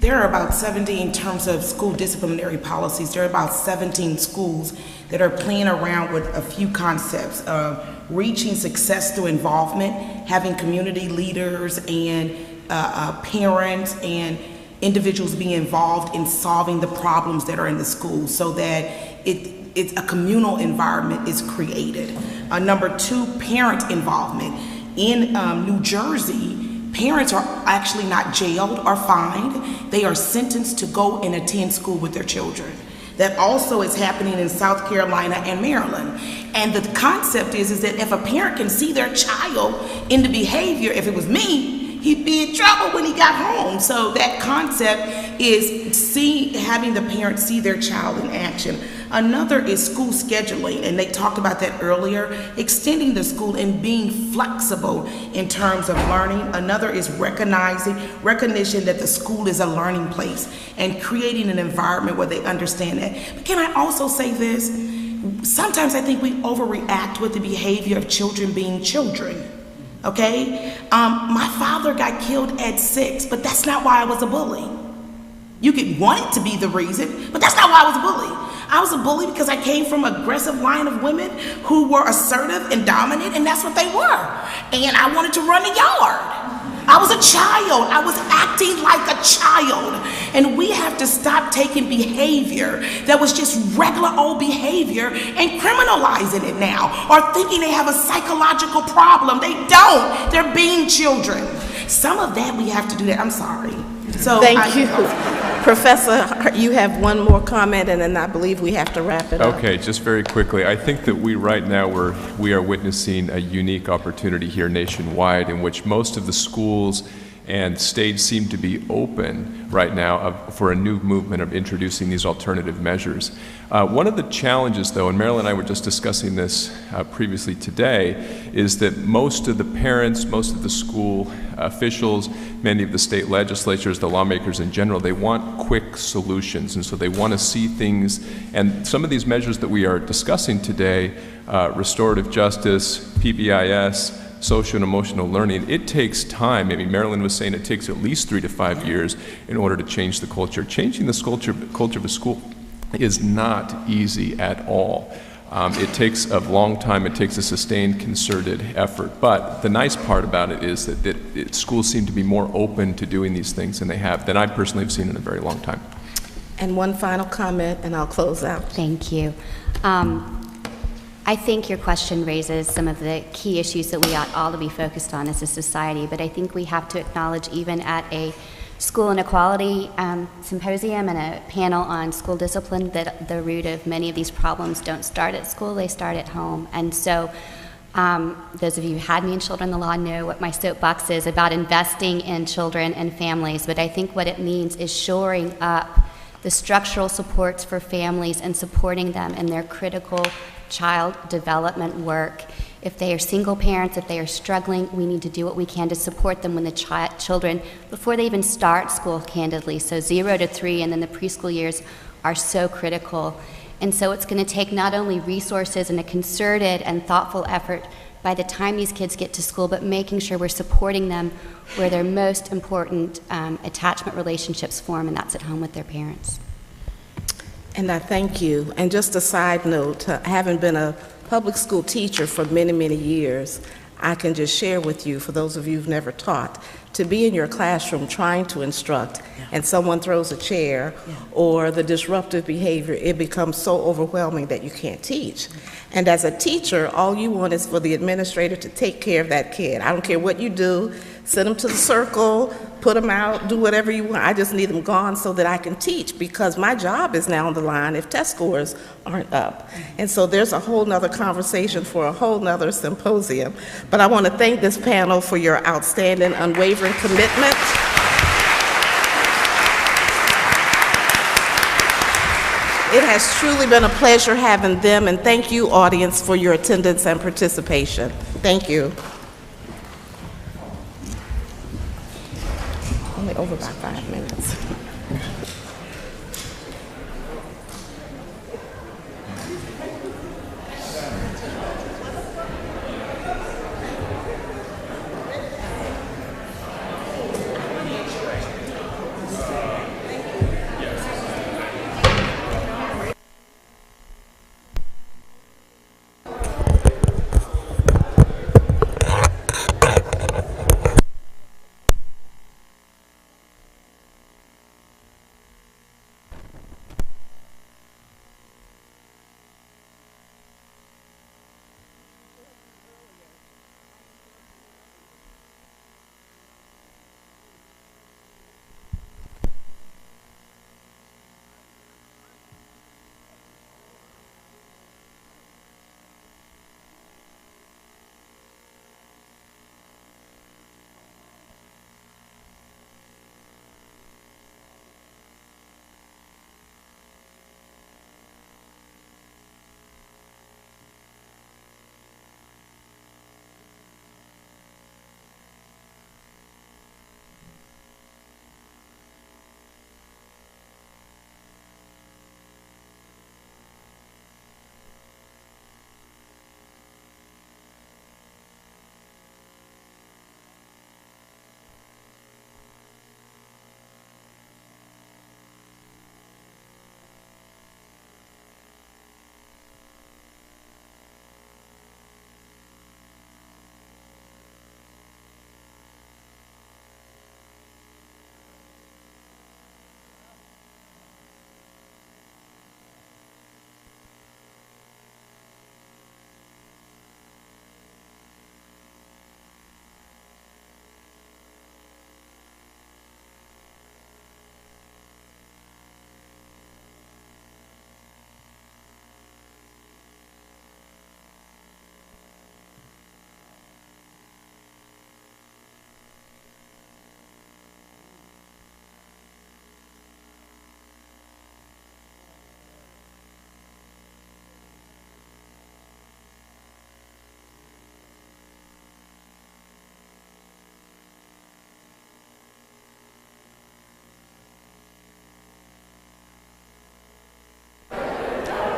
There are about 70, in terms of school disciplinary policies, there are about 17 schools that are playing around with a few concepts of reaching success through involvement, having community leaders and parents and individuals being involved in solving the problems that are in the school so that it's a communal environment is created. Number two, parent involvement. In New Jersey, parents are actually not jailed or fined. They are sentenced to go and attend school with their children. That also is happening in South Carolina and Maryland. And the concept is that if a parent can see their child in the behavior, if it was me, he'd be in trouble when he got home. So that concept is having the parent see their child in action. Another is school scheduling, and they talked about that earlier, extending the school and being flexible in terms of learning. Another is recognition that the school is a learning place and creating an environment where they understand that. But can I also say this? Sometimes I think we overreact with the behavior of children being children. Okay? My father got killed at 6, but that's not why I was a bully. You could want it to be the reason, but that's not why I was a bully. I was a bully because I came from an aggressive line of women who were assertive and dominant, and that's what they were. And I wanted to run the yard. I was a child. I was acting like a child. And we have to stop taking behavior that was just regular old behavior and criminalizing it now, or thinking they have a psychological problem. They don't. They're being children. Some of that we have to do that. I'm sorry. So Thank you. Professor, you have one more comment, and then I believe we have to wrap it up. Okay, just very quickly. I think that right now we are witnessing a unique opportunity here nationwide in which most of the schools and states seem to be open right now for a new movement of introducing these alternative measures. One of the challenges, though, and Marilyn and I were just discussing this previously today, is that most of the parents, most of the school officials, many of the state legislatures, the lawmakers in general, they want quick solutions, and so they want to see things. And some of these measures that we are discussing today, restorative justice, PBIS, social and emotional learning, it takes time. I mean, Marilyn was saying it takes at least 3 to 5 years in order to change the culture. Changing the culture of a school is not easy at all. It takes a long time. It takes a sustained, concerted effort. But the nice part about it is that schools seem to be more open to doing these things than I personally have seen in a very long time. And one final comment, and I'll close out. Thank you. I think your question raises some of the key issues that we ought all to be focused on as a society, but I think we have to acknowledge, even at a school inequality symposium and a panel on school discipline, that the root of many of these problems don't start at school, they start at home. And so those of you who had me in Children in the Law know what my soapbox is about investing in children and families, but I think what it means is shoring up the structural supports for families and supporting them in their critical child development work. If they are single parents, if they are struggling, we need to do what we can to support them when the children, before they even start school, candidly. So 0 to 3 and then the preschool years are so critical. And so it's going to take not only resources and a concerted and thoughtful effort by the time these kids get to school, but making sure we're supporting them where their most important attachment relationships form, and that's at home with their parents. And I thank you. And just a side note, having been a public school teacher for many, many years, I can just share with you, for those of you who've never taught, to be in your classroom trying to instruct and someone throws a chair or the disruptive behavior, it becomes so overwhelming that you can't teach. And as a teacher, all you want is for the administrator to take care of that kid. I don't care what you do, send them to the circle, put them out, do whatever you want. I just need them gone so that I can teach, because my job is now on the line if test scores aren't up. And so there's a whole nother conversation for a whole nother symposium. But I want to thank this panel for your outstanding, unwavering commitment. It has truly been a pleasure having them, and thank you, audience, for your attendance and participation. Thank you. Only over by 5 minutes.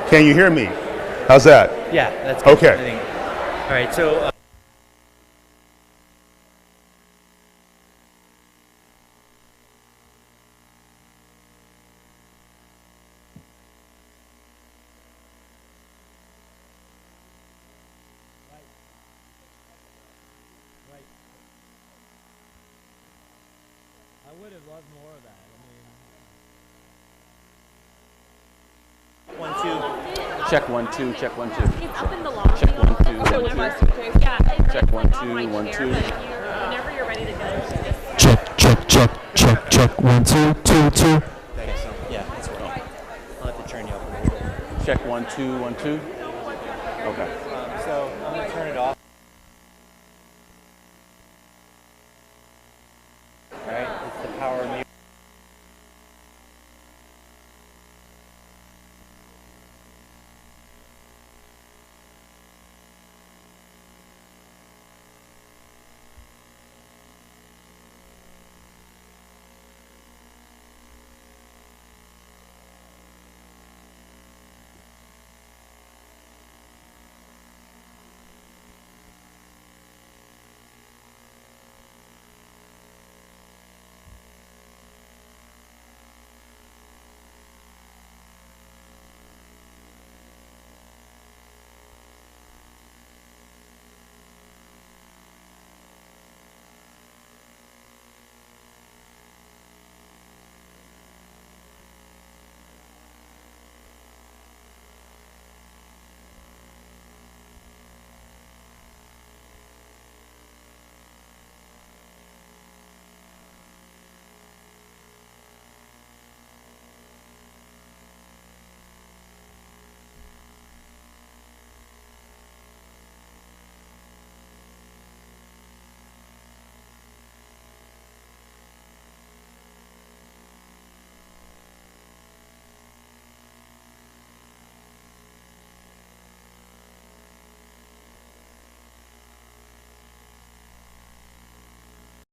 Can you hear me? How's that? Yeah, that's good. Okay. I think. All right, so. I would have loved more of that. I mean, 1, 2. Check 1, 2. Check 1, 2. It's up in the lobby. Check 1, 2. Okay, 1, 2. yeah, it's Check 1, 2. on my 1, chair, 2. but whenever you're ready to go, check 1 2 2 2. Okay, so yeah, that's cool. I'll have to turn you up a little bit. Check 1, 2 1 2. Okay. So I'm gonna turn it off.